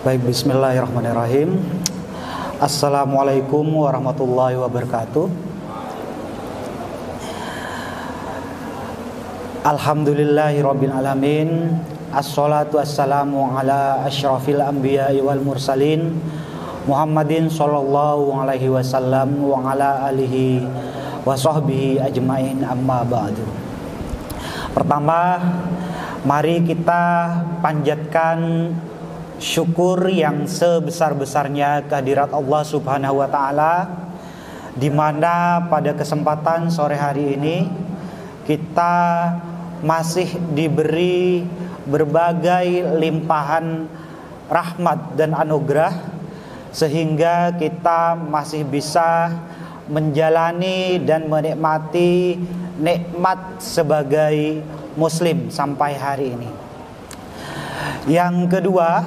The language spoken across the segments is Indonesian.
Baik, bismillahirrahmanirrahim. Assalamualaikum warahmatullahi wabarakatuh. Alhamdulillahirabbil alamin. Assalatu wassalamu ala asyrafil anbiya'i wal mursalin Muhammadin sallallahu alaihi wasallam wa ala alihi wa sahbihi ajmain, amma ba'du. Pertama, mari kita panjatkan syukur yang sebesar-besarnya kehadirat Allah Subhanahu wa taala, di mana pada kesempatan sore hari ini kita masih diberi berbagai limpahan rahmat dan anugerah, sehingga kita masih bisa menjalani dan menikmati nikmat sebagai muslim sampai hari ini. Yang kedua,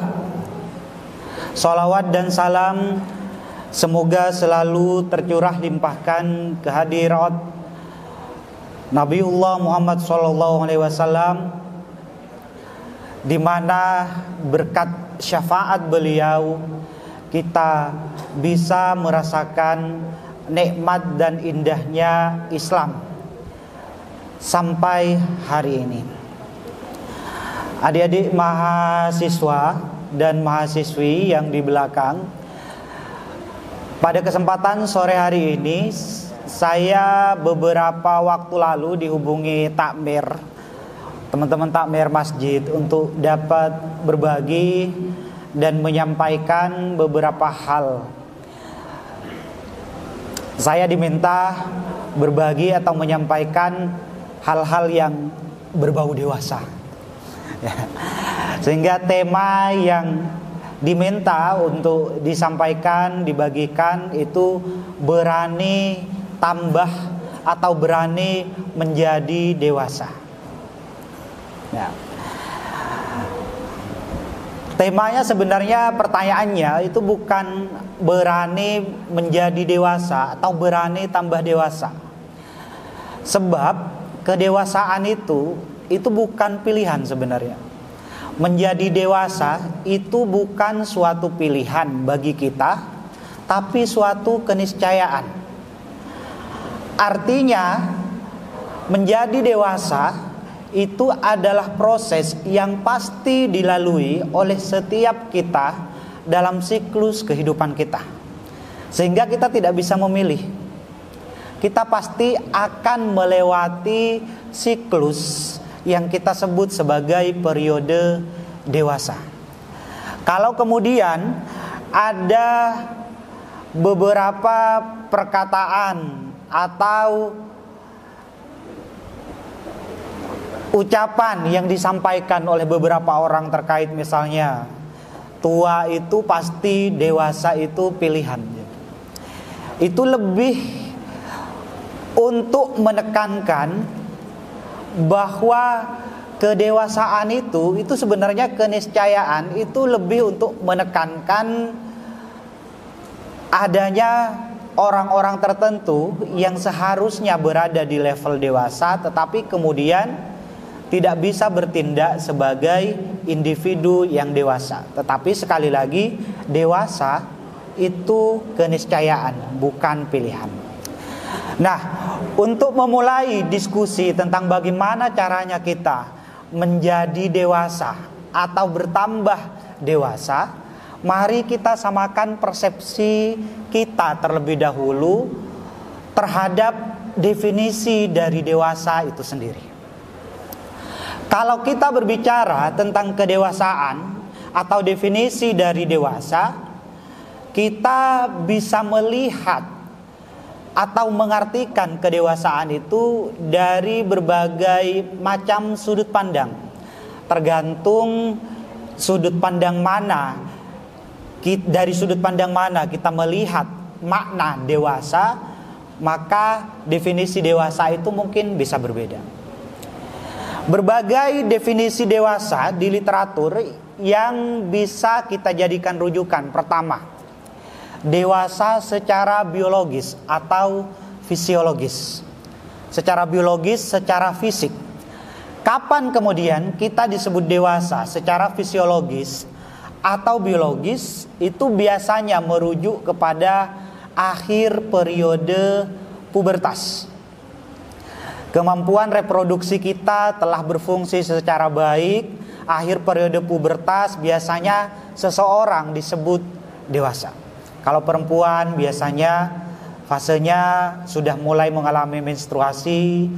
salawat dan salam semoga selalu tercurah limpahkan kehadirat Nabiullah Muhammad SAW, di mana berkat syafaat beliau kita bisa merasakan nikmat dan indahnya Islam sampai hari ini. Adik-adik mahasiswa dan mahasiswi yang di belakang, pada kesempatan sore hari ini saya beberapa waktu lalu dihubungi takmir, teman-teman takmir masjid, untuk dapat berbagi dan menyampaikan beberapa hal. Saya diminta berbagi atau menyampaikan hal-hal yang berbau dewasa. Ya. Sehingga tema yang diminta untuk disampaikan, dibagikan itu berani tambah atau berani menjadi dewasa. Ya. Temanya sebenarnya, pertanyaannya itu bukan berani menjadi dewasa atau berani tambah dewasa. Sebab kedewasaan itu bukan pilihan sebenarnya. Menjadi dewasa itu bukan suatu pilihan bagi kita, tapi suatu keniscayaan. Artinya, menjadi dewasa itu adalah proses yang pasti dilalui oleh setiap kita dalam siklus kehidupan kita. Sehingga kita tidak bisa memilih. Kita pasti akan melewati siklus yang kita sebut sebagai periode dewasa. Kalau kemudian ada beberapa perkataan atau ucapan yang disampaikan oleh beberapa orang terkait, misalnya tua itu pasti, dewasa itu pilihan, itu lebih untuk menekankan bahwa kedewasaan itu sebenarnya keniscayaan, itu lebih untuk menekankan adanya orang-orang tertentu yang seharusnya berada di level dewasa, tetapi kemudian tidak bisa bertindak sebagai individu yang dewasa. Tetapi sekali lagi, dewasa itu keniscayaan, bukan pilihan. Nah, untuk memulai diskusi tentang bagaimana caranya kita menjadi dewasa atau bertambah dewasa, mari kita samakan persepsi kita terlebih dahulu terhadap definisi dari dewasa itu sendiri. Kalau kita berbicara tentang kedewasaan atau definisi dari dewasa, kita bisa melihat atau mengartikan kedewasaan itu dari berbagai macam sudut pandang. Tergantung sudut pandang mana, dari sudut pandang mana kita melihat makna dewasa, maka definisi dewasa itu mungkin bisa berbeda. Berbagai definisi dewasa di literatur yang bisa kita jadikan rujukan. Pertama, dewasa secara biologis atau fisiologis. Secara biologis, secara fisik. Kapan kemudian kita disebut dewasa secara fisiologis atau biologis itu biasanya merujuk kepada akhir periode pubertas. Kemampuan reproduksi kita telah berfungsi secara baik. Akhir periode pubertas biasanya seseorang disebut dewasa. Kalau perempuan biasanya fasenya sudah mulai mengalami menstruasi.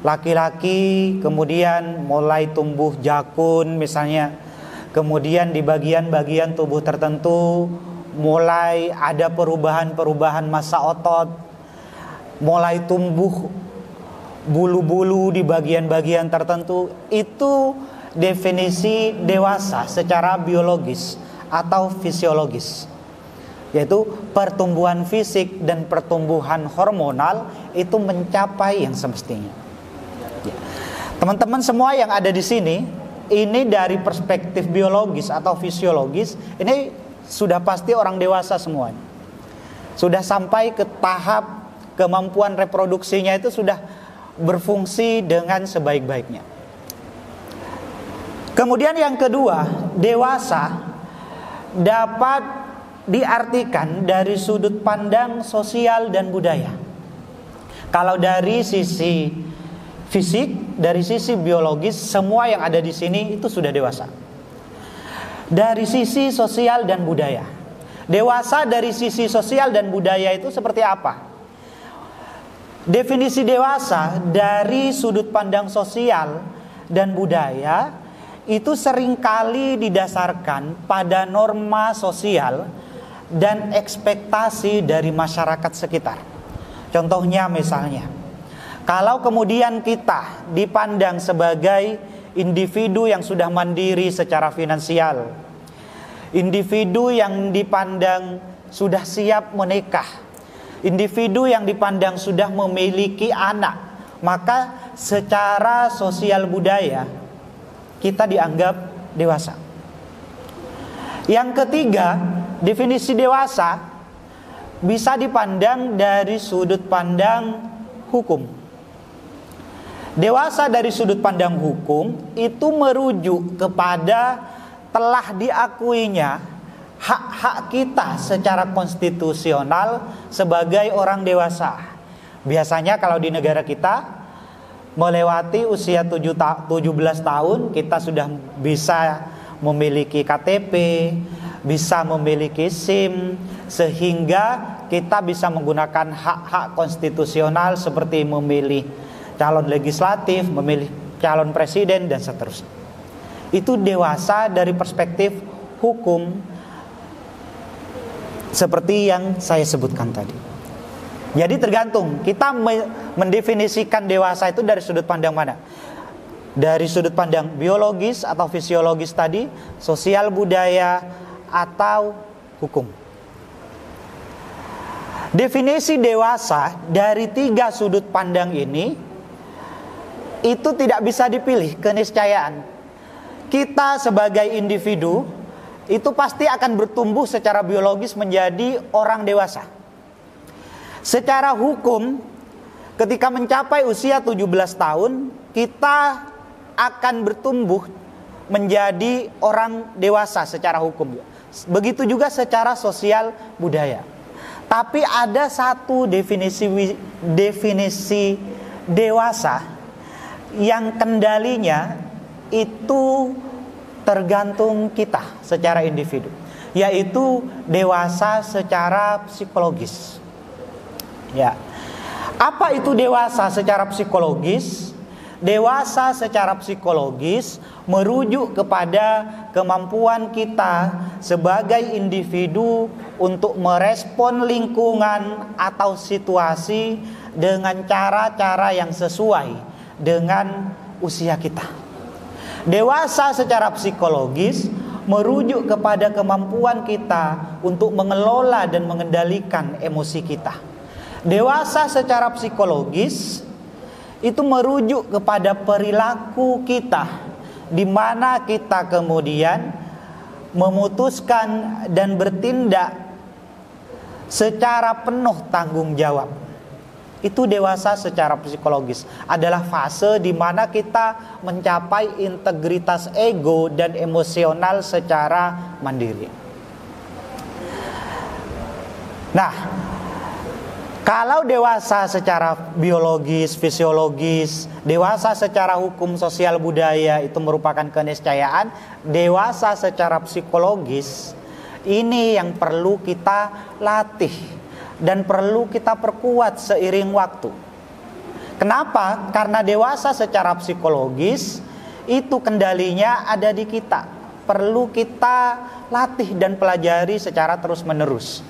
Laki-laki kemudian mulai tumbuh jakun misalnya. Kemudian di bagian-bagian tubuh tertentu mulai ada perubahan-perubahan massa otot. Mulai tumbuh bulu-bulu di bagian-bagian tertentu. Itu definisi dewasa secara biologis atau fisiologis, yaitu pertumbuhan fisik dan pertumbuhan hormonal itu mencapai yang semestinya. Teman-teman semua yang ada di sini, ini dari perspektif biologis atau fisiologis, ini sudah pasti orang dewasa semuanya. Sudah sampai ke tahap kemampuan reproduksinya itu sudah berfungsi dengan sebaik-baiknya. Kemudian yang kedua, dewasa dapat diartikan dari sudut pandang sosial dan budaya. Kalau dari sisi fisik, dari sisi biologis, semua yang ada di sini itu sudah dewasa. Dari sisi sosial dan budaya, dewasa dari sisi sosial dan budaya itu seperti apa? Definisi dewasa dari sudut pandang sosial dan budaya itu seringkali didasarkan pada norma sosial dan ekspektasi dari masyarakat sekitar. Contohnya misalnya, kalau kemudian kita dipandang sebagai individu yang sudah mandiri secara finansial, individu yang dipandang sudah siap menikah, individu yang dipandang sudah memiliki anak, maka secara sosial budaya kita dianggap dewasa. Yang ketiga, definisi dewasa bisa dipandang dari sudut pandang hukum. Dewasa dari sudut pandang hukum itu merujuk kepada telah diakuinya hak-hak kita secara konstitusional sebagai orang dewasa. Biasanya kalau di negara kita melewati usia 17 tahun kita sudah bisa memiliki KTP, bisa memiliki SIM, sehingga kita bisa menggunakan hak-hak konstitusional seperti memilih calon legislatif, memilih calon presiden dan seterusnya. Itu dewasa dari perspektif hukum seperti yang saya sebutkan tadi. Jadi tergantung kita mendefinisikan dewasa itu dari sudut pandang mana. Dari sudut pandang biologis atau fisiologis tadi, sosial budaya atau hukum. Definisi dewasa dari tiga sudut pandang ini itu tidak bisa dipilih keniscayaan. Kita sebagai individu itu pasti akan bertumbuh secara biologis menjadi orang dewasa. Secara hukum, ketika mencapai usia 17 tahun, kita akan bertumbuh menjadi orang dewasa secara hukum. Begitu juga secara sosial budaya. Tapi ada satu definisi dewasa yang kendalinya itu tergantung kita secara individu, yaitu dewasa secara psikologis. Ya. Apa itu dewasa secara psikologis? Dewasa secara psikologis merujuk kepada kemampuan kita sebagai individu untuk merespon lingkungan atau situasi dengan cara-cara yang sesuai dengan usia kita. Dewasa secara psikologis merujuk kepada kemampuan kita untuk mengelola dan mengendalikan emosi kita. Dewasa secara psikologis itu merujuk kepada perilaku kita, di mana kita kemudian memutuskan dan bertindak secara penuh tanggung jawab. Itu dewasa secara psikologis, adalah fase di mana kita mencapai integritas ego dan emosional secara mandiri. Nah, kalau dewasa secara biologis, fisiologis, dewasa secara hukum sosial budaya itu merupakan keniscayaan, dewasa secara psikologis ini yang perlu kita latih dan perlu kita perkuat seiring waktu. Kenapa? Karena dewasa secara psikologis itu kendalinya ada di kita. Perlu kita latih dan pelajari secara terus-menerus.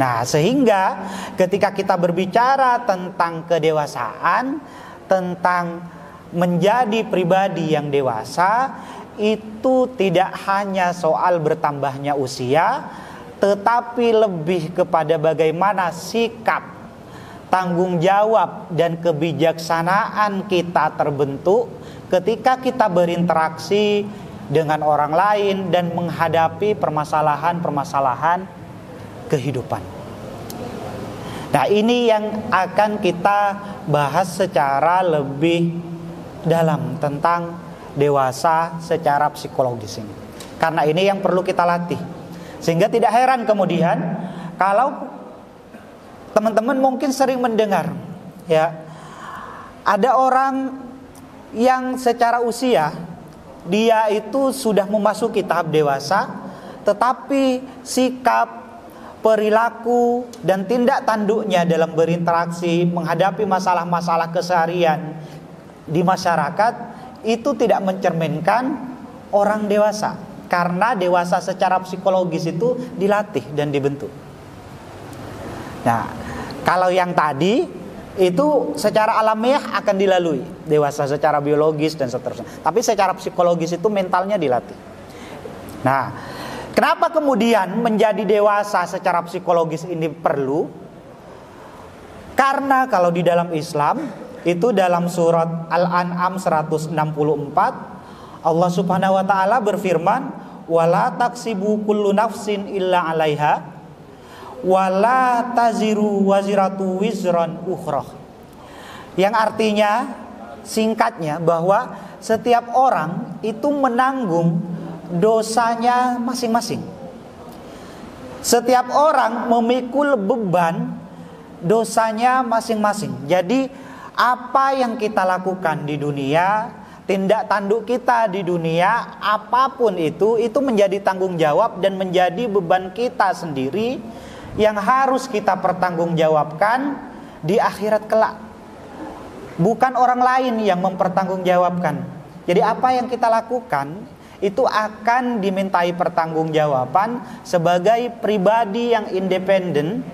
Nah, sehingga ketika kita berbicara tentang kedewasaan, tentang menjadi pribadi yang dewasa, itu tidak hanya soal bertambahnya usia, tetapi lebih kepada bagaimana sikap, tanggung jawab, dan kebijaksanaan kita terbentuk ketika kita berinteraksi dengan orang lain dan menghadapi permasalahan-permasalahan kehidupan. Nah, ini yang akan kita bahas secara lebih dalam tentang dewasa secara psikologis ini. Karena ini yang perlu kita latih. Sehingga tidak heran kemudian kalau teman-teman mungkin sering mendengar, ya, ada orang yang secara usia dia itu sudah memasuki tahap dewasa, tetapi sikap, perilaku, dan tindak tanduknya dalam berinteraksi menghadapi masalah-masalah keseharian di masyarakat itu tidak mencerminkan orang dewasa. Karena dewasa secara psikologis itu dilatih dan dibentuk. Nah, kalau yang tadi itu secara alamiah akan dilalui, dewasa secara biologis dan seterusnya. Tapi secara psikologis itu mentalnya dilatih. Nah, kenapa kemudian menjadi dewasa secara psikologis ini perlu? Karena kalau di dalam Islam itu dalam surat Al-An'am 164 Allah Subhanahu wa taala berfirman, "Wala taksibu kullu nafsin illa 'alaiha wala taziru waziratu wizran ukhra." Yang artinya singkatnya bahwa setiap orang itu menanggung dosanya masing-masing. Setiap orang memikul beban dosanya masing-masing. Jadi apa yang kita lakukan di dunia, tindak tanduk kita di dunia, apapun itu menjadi tanggung jawab dan menjadi beban kita sendiri yang harus kita pertanggungjawabkan di akhirat kelak. Bukan orang lain yang mempertanggungjawabkan. Jadi apa yang kita lakukan itu akan dimintai pertanggungjawaban sebagai pribadi yang independen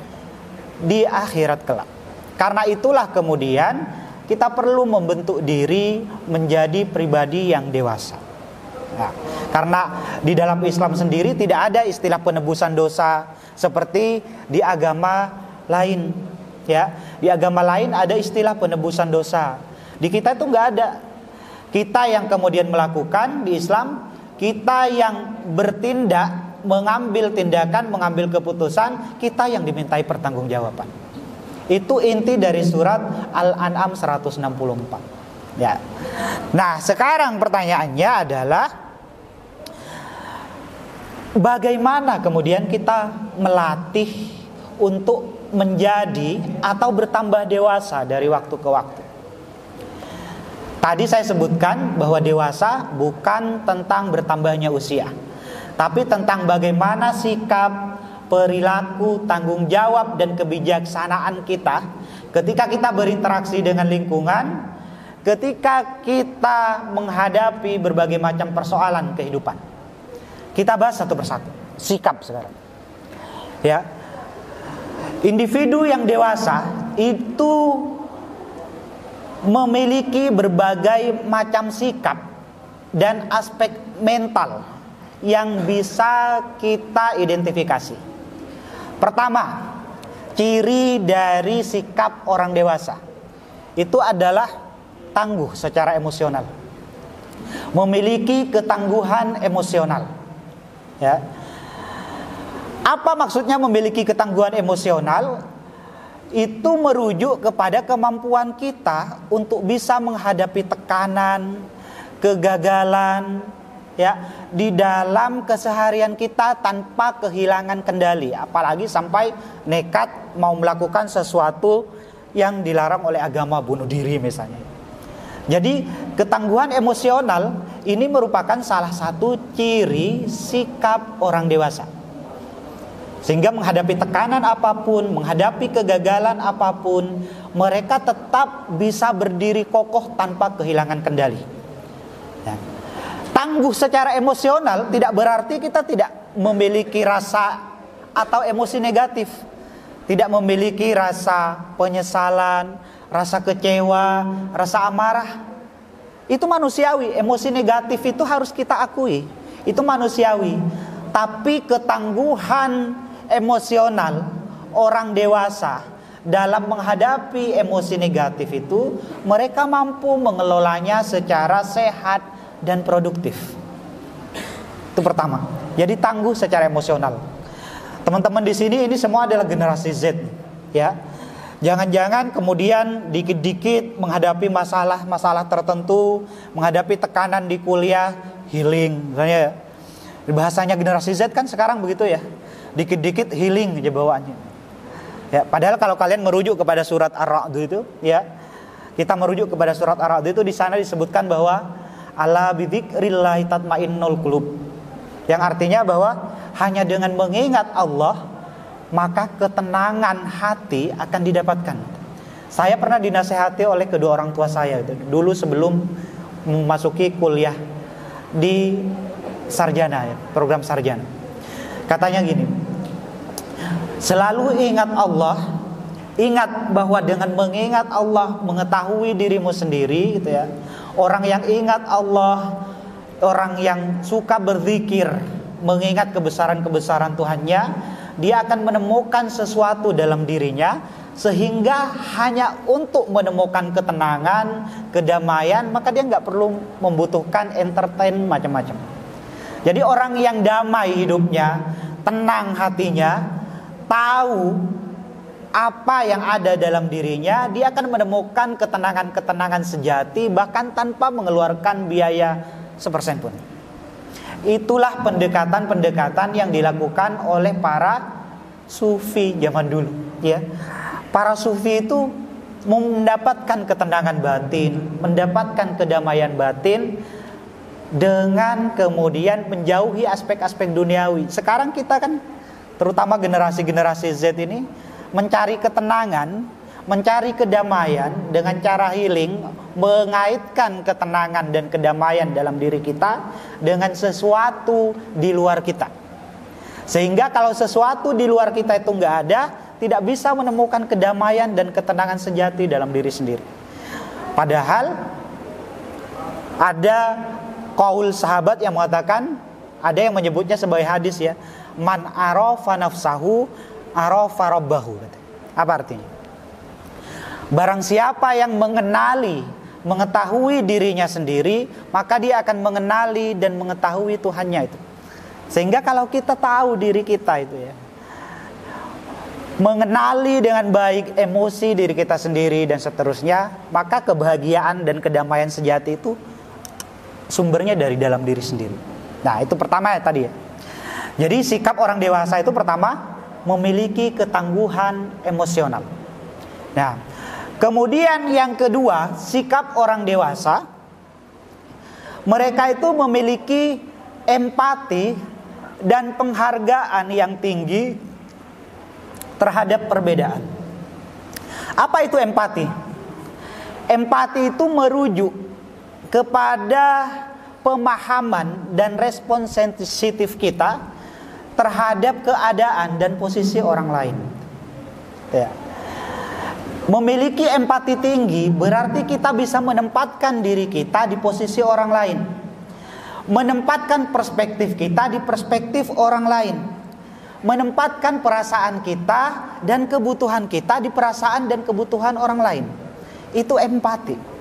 di akhirat kelak. Karena itulah kemudian kita perlu membentuk diri menjadi pribadi yang dewasa. Nah, karena di dalam Islam sendiri tidak ada istilah penebusan dosa seperti di agama lain, ya. Di agama lain ada istilah penebusan dosa. Di kita itu nggak ada. Kita yang kemudian melakukan di Islam, kita yang bertindak, mengambil tindakan, mengambil keputusan, kita yang dimintai pertanggungjawaban. Itu inti dari surat Al-An'am 164. Ya. Nah, sekarang pertanyaannya adalah bagaimana kemudian kita melatih untuk menjadi atau bertambah dewasa dari waktu ke waktu. Tadi saya sebutkan bahwa dewasa bukan tentang bertambahnya usia, tapi tentang bagaimana sikap, perilaku, tanggung jawab, dan kebijaksanaan kita ketika kita berinteraksi dengan lingkungan, ketika kita menghadapi berbagai macam persoalan kehidupan. Kita bahas satu persatu. Sikap sekarang. Ya. Individu yang dewasa itu memiliki berbagai macam sikap dan aspek mental yang bisa kita identifikasi. Pertama, ciri dari sikap orang dewasa itu adalah tangguh secara emosional, memiliki ketangguhan emosional. Ya, apa maksudnya memiliki ketangguhan emosional? itu merujuk kepada kemampuan kita untuk bisa menghadapi tekanan, kegagalan, ya, di dalam keseharian kita tanpa kehilangan kendali, apalagi sampai nekat mau melakukan sesuatu yang dilarang oleh agama, bunuh diri misalnya. Jadi ketangguhan emosional ini merupakan salah satu ciri sikap orang dewasa, sehingga menghadapi tekanan apapun, menghadapi kegagalan apapun, mereka tetap bisa berdiri kokoh tanpa kehilangan kendali, ya. Tangguh secara emosional tidak berarti kita tidak memiliki rasa atau emosi negatif, tidak memiliki rasa penyesalan, rasa kecewa, rasa amarah. Itu manusiawi. Emosi negatif itu harus kita akui, itu manusiawi. Tapi ketangguhan emosional orang dewasa dalam menghadapi emosi negatif itu, mereka mampu mengelolanya secara sehat dan produktif. Itu pertama. Jadi tangguh secara emosional. Teman-teman di sini ini semua adalah generasi Z, ya. Jangan-jangan kemudian dikit-dikit menghadapi masalah-masalah tertentu, menghadapi tekanan di kuliah, healing, misalnya. Bahasanya generasi Z kan sekarang begitu ya. Dikit-dikit healing aja bawaannya. Ya, padahal kalau kalian merujuk kepada surat Ar-Ra'd itu, ya. Kita merujuk kepada surat Ar-Ra'd itu, di sana disebutkan bahwa ala bidzikrillahi tatmainnul qulub, yang artinya bahwa hanya dengan mengingat Allah maka ketenangan hati akan didapatkan. Saya pernah dinasehati oleh kedua orang tua saya dulu sebelum memasuki kuliah di sarjana, ya, program sarjana. Katanya gini, selalu ingat Allah, ingat bahwa dengan mengingat Allah mengetahui dirimu sendiri, gitu ya. Orang yang ingat Allah, orang yang suka berzikir, mengingat kebesaran-kebesaran Tuhannya, dia akan menemukan sesuatu dalam dirinya, sehingga hanya untuk menemukan ketenangan, kedamaian, maka dia nggak perlu membutuhkan entertain macam-macam. Jadi orang yang damai hidupnya, tenang hatinya, tahu apa yang ada dalam dirinya, dia akan menemukan ketenangan-ketenangan sejati, bahkan tanpa mengeluarkan biaya sepersen pun. Itulah pendekatan-pendekatan yang dilakukan oleh para sufi zaman dulu, ya. Para sufi itu mendapatkan ketenangan batin, mendapatkan kedamaian batin dengan kemudian menjauhi aspek-aspek duniawi. Sekarang kita kan, terutama generasi-generasi Z ini, mencari ketenangan, mencari kedamaian dengan cara healing, mengaitkan ketenangan dan kedamaian dalam diri kita dengan sesuatu di luar kita. Sehingga kalau sesuatu di luar kita itu nggak ada, tidak bisa menemukan kedamaian dan ketenangan sejati dalam diri sendiri. Padahal ada qaul sahabat yang mengatakan, ada yang menyebutnya sebagai hadis, ya, man arafa nafsahu arafa rabbahu. Apa artinya? Barang siapa yang mengetahui dirinya sendiri, maka dia akan mengenali dan mengetahui Tuhannya itu. Sehingga kalau kita tahu diri kita itu, ya, mengenali dengan baik emosi diri kita sendiri dan seterusnya, maka kebahagiaan dan kedamaian sejati itu sumbernya dari dalam diri sendiri. Nah, itu pertama ya tadi, ya. Jadi sikap orang dewasa itu pertama memiliki ketangguhan emosional. Nah, kemudian yang kedua, sikap orang dewasa, mereka itu memiliki empati dan penghargaan yang tinggi terhadap perbedaan. Apa itu empati? Empati itu merujuk kepada pemahaman dan respon sensitif kita terhadap keadaan dan posisi orang lain, ya. Memiliki empati tinggi berarti kita bisa menempatkan diri kita di posisi orang lain, menempatkan perspektif kita di perspektif orang lain, menempatkan perasaan kita dan kebutuhan kita di perasaan dan kebutuhan orang lain. Itu empati.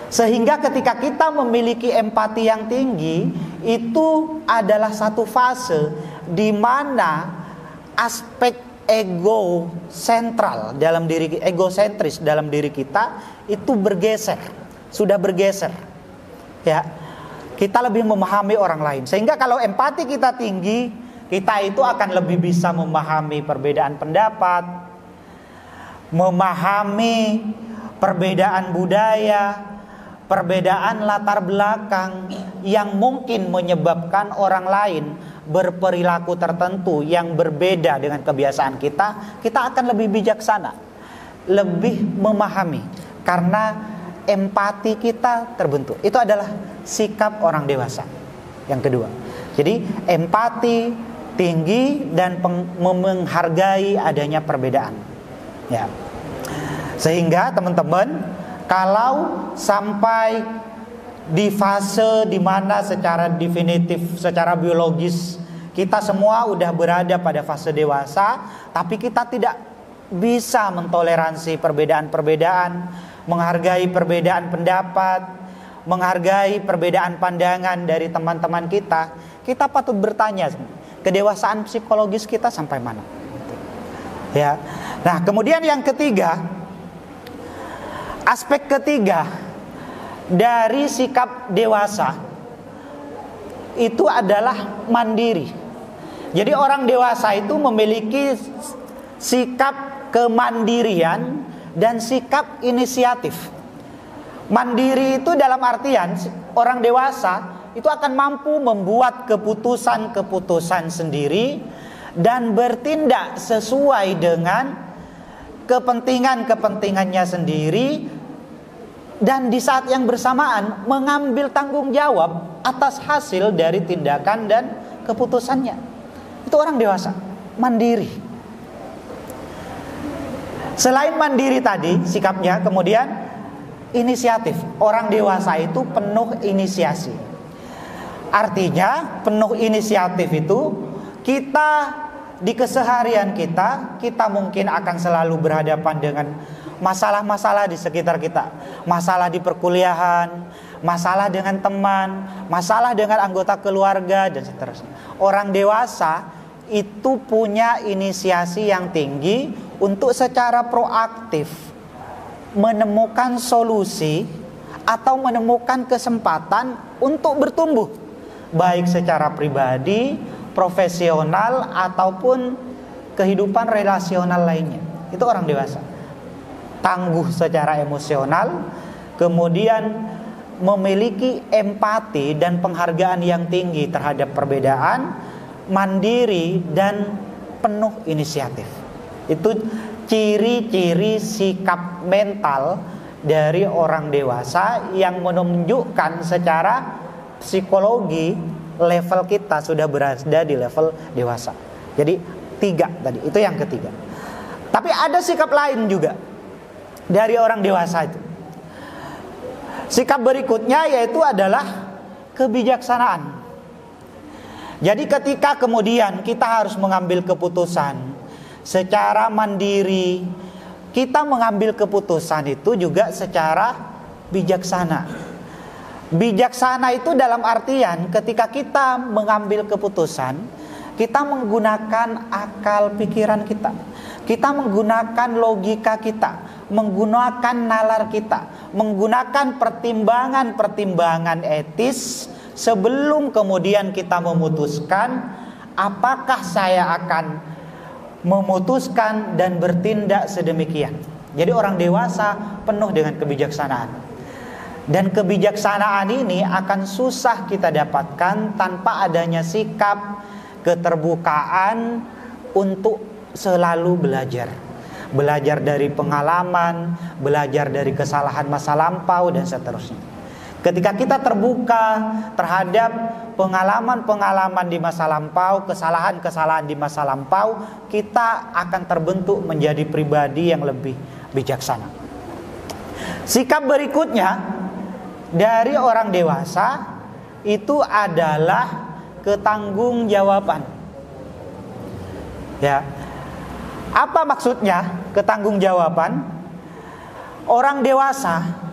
Sehingga ketika kita memiliki empati yang tinggi, itu adalah satu fase di mana aspek ego sentral dalam diri, egosentris dalam diri kita itu bergeser, sudah bergeser. Ya, kita lebih memahami orang lain. Sehingga kalau empati kita tinggi, kita itu akan lebih bisa memahami perbedaan pendapat, memahami perbedaan budaya, perbedaan latar belakang yang mungkin menyebabkan orang lain berperilaku tertentu yang berbeda dengan kebiasaan kita. Kita akan lebih bijaksana, lebih memahami, karena empati kita terbentuk. Itu adalah sikap orang dewasa. Yang kedua, jadi empati tinggi dan menghargai adanya perbedaan. Ya, sehingga teman-teman, kalau sampai di fase di mana secara definitif, secara biologis kita semua udah berada pada fase dewasa, tapi kita tidak bisa mentoleransi perbedaan-perbedaan, menghargai perbedaan pendapat, menghargai perbedaan pandangan dari teman-teman kita, kita patut bertanya, kedewasaan psikologis kita sampai mana? Ya. Nah, kemudian yang ketiga, aspek ketiga dari sikap dewasa itu adalah mandiri. Jadi orang dewasa itu memiliki sikap kemandirian dan sikap inisiatif. Mandiri itu dalam artian orang dewasa itu akan mampu membuat keputusan-keputusan sendiri dan bertindak sesuai dengan kepentingannya sendiri, dan di saat yang bersamaan mengambil tanggung jawab atas hasil dari tindakan dan keputusannya. Itu orang dewasa, mandiri. Selain mandiri tadi sikapnya, kemudian inisiatif. Orang dewasa itu penuh inisiasi. Artinya penuh inisiatif itu kita di keseharian kita mungkin akan selalu berhadapan dengan masalah-masalah di sekitar kita, masalah di perkuliahan, masalah dengan teman, masalah dengan anggota keluarga, dan seterusnya. Orang dewasa itu punya inisiasi yang tinggi untuk secara proaktif menemukan solusi atau menemukan kesempatan untuk bertumbuh, baik secara pribadi, profesional, ataupun kehidupan relasional lainnya. Itu orang dewasa. Tangguh secara emosional, kemudian memiliki empati dan penghargaan yang tinggi terhadap perbedaan, mandiri dan penuh inisiatif. Itu ciri-ciri sikap mental dari orang dewasa yang menunjukkan secara psikologi level kita sudah berada di level dewasa. Jadi 3 tadi, itu yang ketiga. Tapi ada sikap lain juga dari orang dewasa itu. Sikap berikutnya yaitu adalah kebijaksanaan. Jadi ketika kemudian kita harus mengambil keputusan secara mandiri, kita mengambil keputusan itu juga secara bijaksana. Bijaksana itu dalam artian ketika kita mengambil keputusan, kita menggunakan akal pikiran kita, kita menggunakan logika kita, menggunakan nalar kita, menggunakan pertimbangan-pertimbangan etis sebelum kemudian kita memutuskan apakah saya akan memutuskan dan bertindak sedemikian. Jadi orang dewasa penuh dengan kebijaksanaan. Dan kebijaksanaan ini akan susah kita dapatkan tanpa adanya sikap keterbukaan untuk selalu belajar. Belajar dari pengalaman, belajar dari kesalahan masa lampau, dan seterusnya. Ketika kita terbuka terhadap pengalaman-pengalaman di masa lampau, kesalahan-kesalahan di masa lampau, kita akan terbentuk menjadi pribadi yang lebih bijaksana. Sikap berikutnya dari orang dewasa itu adalah ketanggung-jawaban. Ya. Apa maksudnya ketanggung-jawaban? Orang dewasa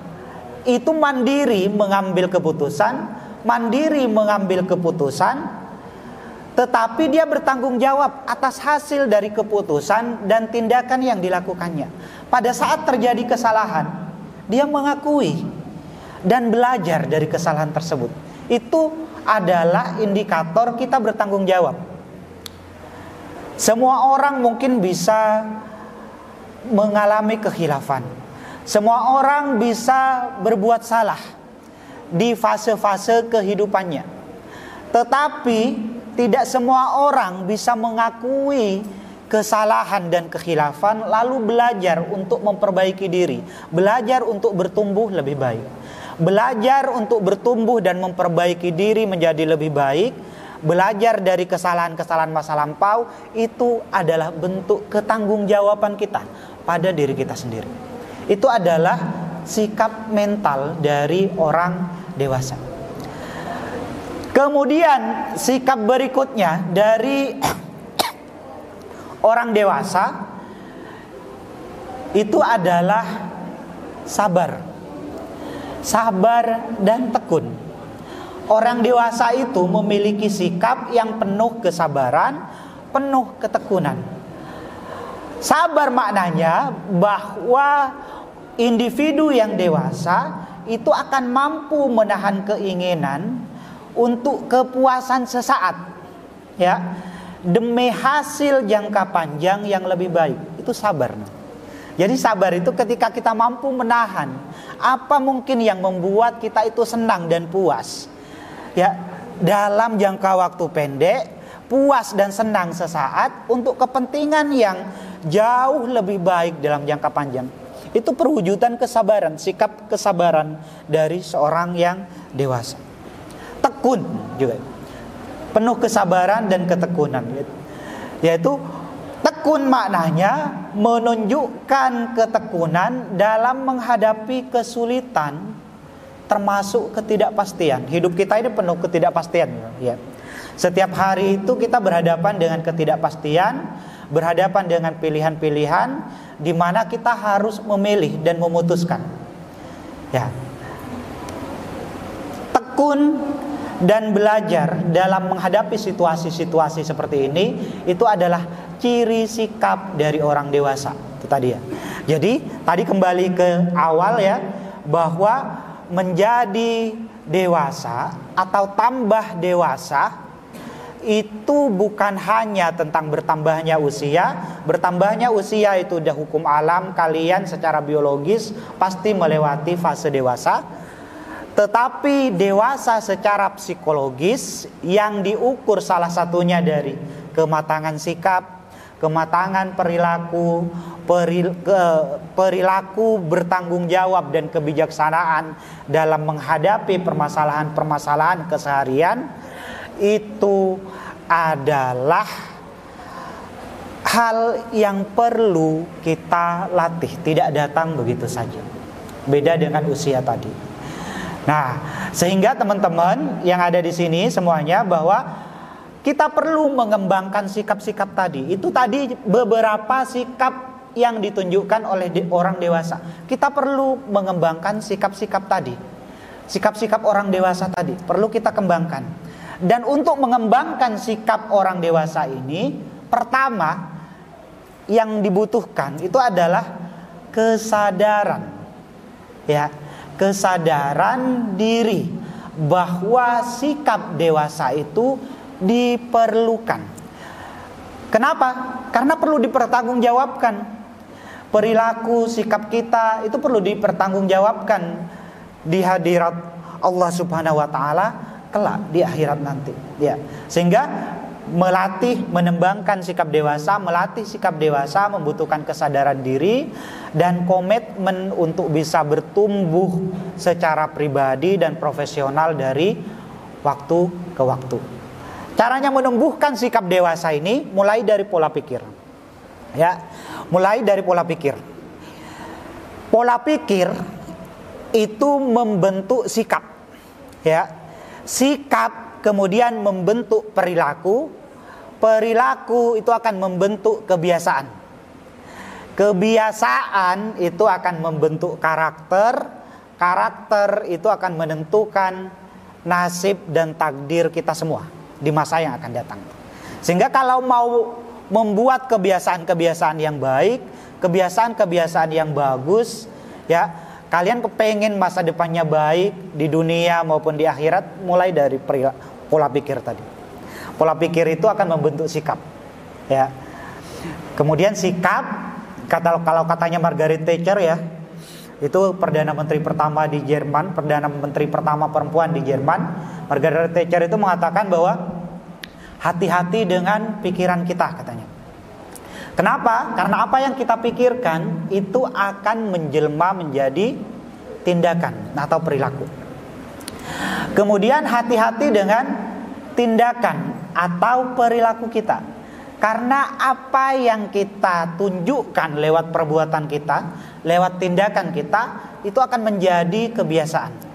itu mandiri mengambil keputusan tetapi dia bertanggung jawab atas hasil dari keputusan dan tindakan yang dilakukannya. Pada saat terjadi kesalahan, dia mengakui dan belajar dari kesalahan tersebut. Itu adalah indikator kita bertanggung jawab. Semua orang mungkin bisa mengalami kekhilafan. Semua orang bisa berbuat salah di fase-fase kehidupannya. Tetapi tidak semua orang bisa mengakui kesalahan dan kekhilafan lalu belajar untuk memperbaiki diri, belajar untuk bertumbuh lebih baik. Belajar untuk bertumbuh dan memperbaiki diri menjadi lebih baik, belajar dari kesalahan-kesalahan masa lampau, itu adalah bentuk ketanggung-jawaban kita pada diri kita sendiri. Itu adalah sikap mental dari orang dewasa. Kemudian sikap berikutnya dari orang dewasa itu adalah sabar. Sabar dan tekun. Orang dewasa itu memiliki sikap yang penuh kesabaran, penuh ketekunan. Sabar maknanya bahwa individu yang dewasa itu akan mampu menahan keinginan untuk kepuasan sesaat, ya, demi hasil jangka panjang yang lebih baik. Itu sabar. Jadi sabar itu ketika kita mampu menahan apa mungkin yang membuat kita itu senang dan puas, ya, dalam jangka waktu pendek, puas dan senang sesaat untuk kepentingan yang jauh lebih baik dalam jangka panjang. Itu perwujudan kesabaran, sikap kesabaran dari seorang yang dewasa. Tekun juga, penuh kesabaran dan ketekunan, yaitu tekun maknanya menunjukkan ketekunan dalam menghadapi kesulitan, termasuk ketidakpastian. Hidup kita ini penuh ketidakpastian, ya. Setiap hari itu kita berhadapan dengan ketidakpastian, berhadapan dengan pilihan-pilihan di mana kita harus memilih dan memutuskan. Ya. Tekun dan belajar dalam menghadapi situasi-situasi seperti ini itu adalah ciri sikap dari orang dewasa. Itu tadi ya. Jadi tadi kembali ke awal ya, bahwa menjadi dewasa atau tambah dewasa itu bukan hanya tentang bertambahnya usia. Bertambahnya usia itu udah hukum alam, kalian secara biologis pasti melewati fase dewasa. Tetapi dewasa secara psikologis yang diukur salah satunya dari kematangan sikap, kematangan perilaku, perilaku bertanggung jawab dan kebijaksanaan dalam menghadapi permasalahan-permasalahan keseharian, itu adalah hal yang perlu kita latih, tidak datang begitu saja. Beda dengan usia tadi. Nah, sehingga teman-teman yang ada di sini semuanya, bahwa kita perlu mengembangkan sikap-sikap tadi. Itu tadi beberapa sikap yang ditunjukkan oleh orang dewasa. Kita perlu mengembangkan sikap-sikap tadi. Sikap-sikap orang dewasa tadi perlu kita kembangkan. Dan untuk mengembangkan sikap orang dewasa ini, pertama yang dibutuhkan itu adalah kesadaran. Ya, kesadaran diri bahwa sikap dewasa itu diperlukan. Kenapa? Karena perlu dipertanggungjawabkan. Perilaku sikap kita itu perlu dipertanggungjawabkan di hadirat Allah Subhanahu wa taala kelak di akhirat nanti, ya. Sehingga melatih, menembangkan sikap dewasa, melatih sikap dewasa membutuhkan kesadaran diri dan komitmen untuk bisa bertumbuh secara pribadi dan profesional dari waktu ke waktu. Caranya menumbuhkan sikap dewasa ini mulai dari pola pikir. Ya, mulai dari pola pikir. Pola pikir itu membentuk sikap. Ya. Sikap kemudian membentuk perilaku. Perilaku itu akan membentuk kebiasaan. Kebiasaan itu akan membentuk karakter. Karakter itu akan menentukan nasib dan takdir kita semua di masa yang akan datang. Sehingga kalau mau membuat kebiasaan-kebiasaan yang baik, kebiasaan-kebiasaan yang bagus, ya, kalian kepengen masa depannya baik di dunia maupun di akhirat, mulai dari pola pikir tadi. Pola pikir itu akan membentuk sikap, ya. Kemudian sikap, kalau katanya Margaret Thatcher, ya, itu Perdana Menteri pertama di Jerman, Perdana Menteri pertama perempuan di Jerman. Margaret Thatcher itu mengatakan bahwa hati-hati dengan pikiran kita, katanya. Kenapa? Karena apa yang kita pikirkan itu akan menjelma menjadi tindakan atau perilaku. Kemudian hati-hati dengan tindakan atau perilaku kita. Karena apa yang kita tunjukkan lewat perbuatan kita, lewat tindakan kita, itu akan menjadi kebiasaan.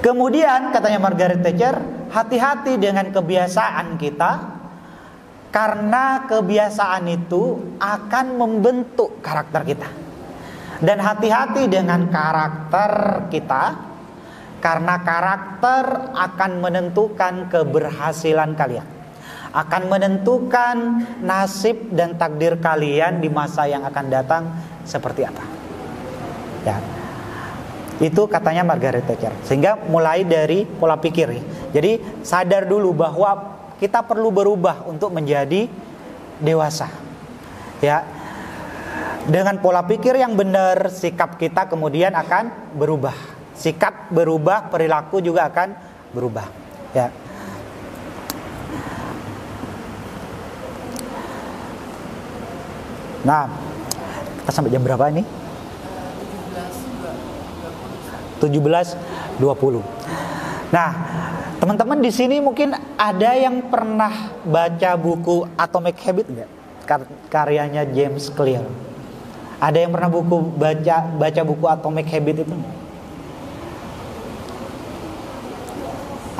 Kemudian katanya Margaret Thatcher, hati-hati dengan kebiasaan kita, karena kebiasaan itu akan membentuk karakter kita. Dan hati-hati dengan karakter kita, karena karakter akan menentukan keberhasilan kalian, akan menentukan nasib dan takdir kalian di masa yang akan datang seperti apa, ya. Itu katanya Margaret Thatcher. Sehingga mulai dari pola pikir. Jadi sadar dulu bahwa kita perlu berubah untuk menjadi dewasa, ya. Dengan pola pikir yang benar, sikap kita kemudian akan berubah. Sikap berubah, perilaku juga akan berubah, ya. Nah, kita sampai jam berapa ini? 17.20. Nah, teman-teman di sini mungkin ada yang pernah baca buku Atomic Habit nggak? Karyanya James Clear. Ada yang pernah baca buku Atomic Habit itu?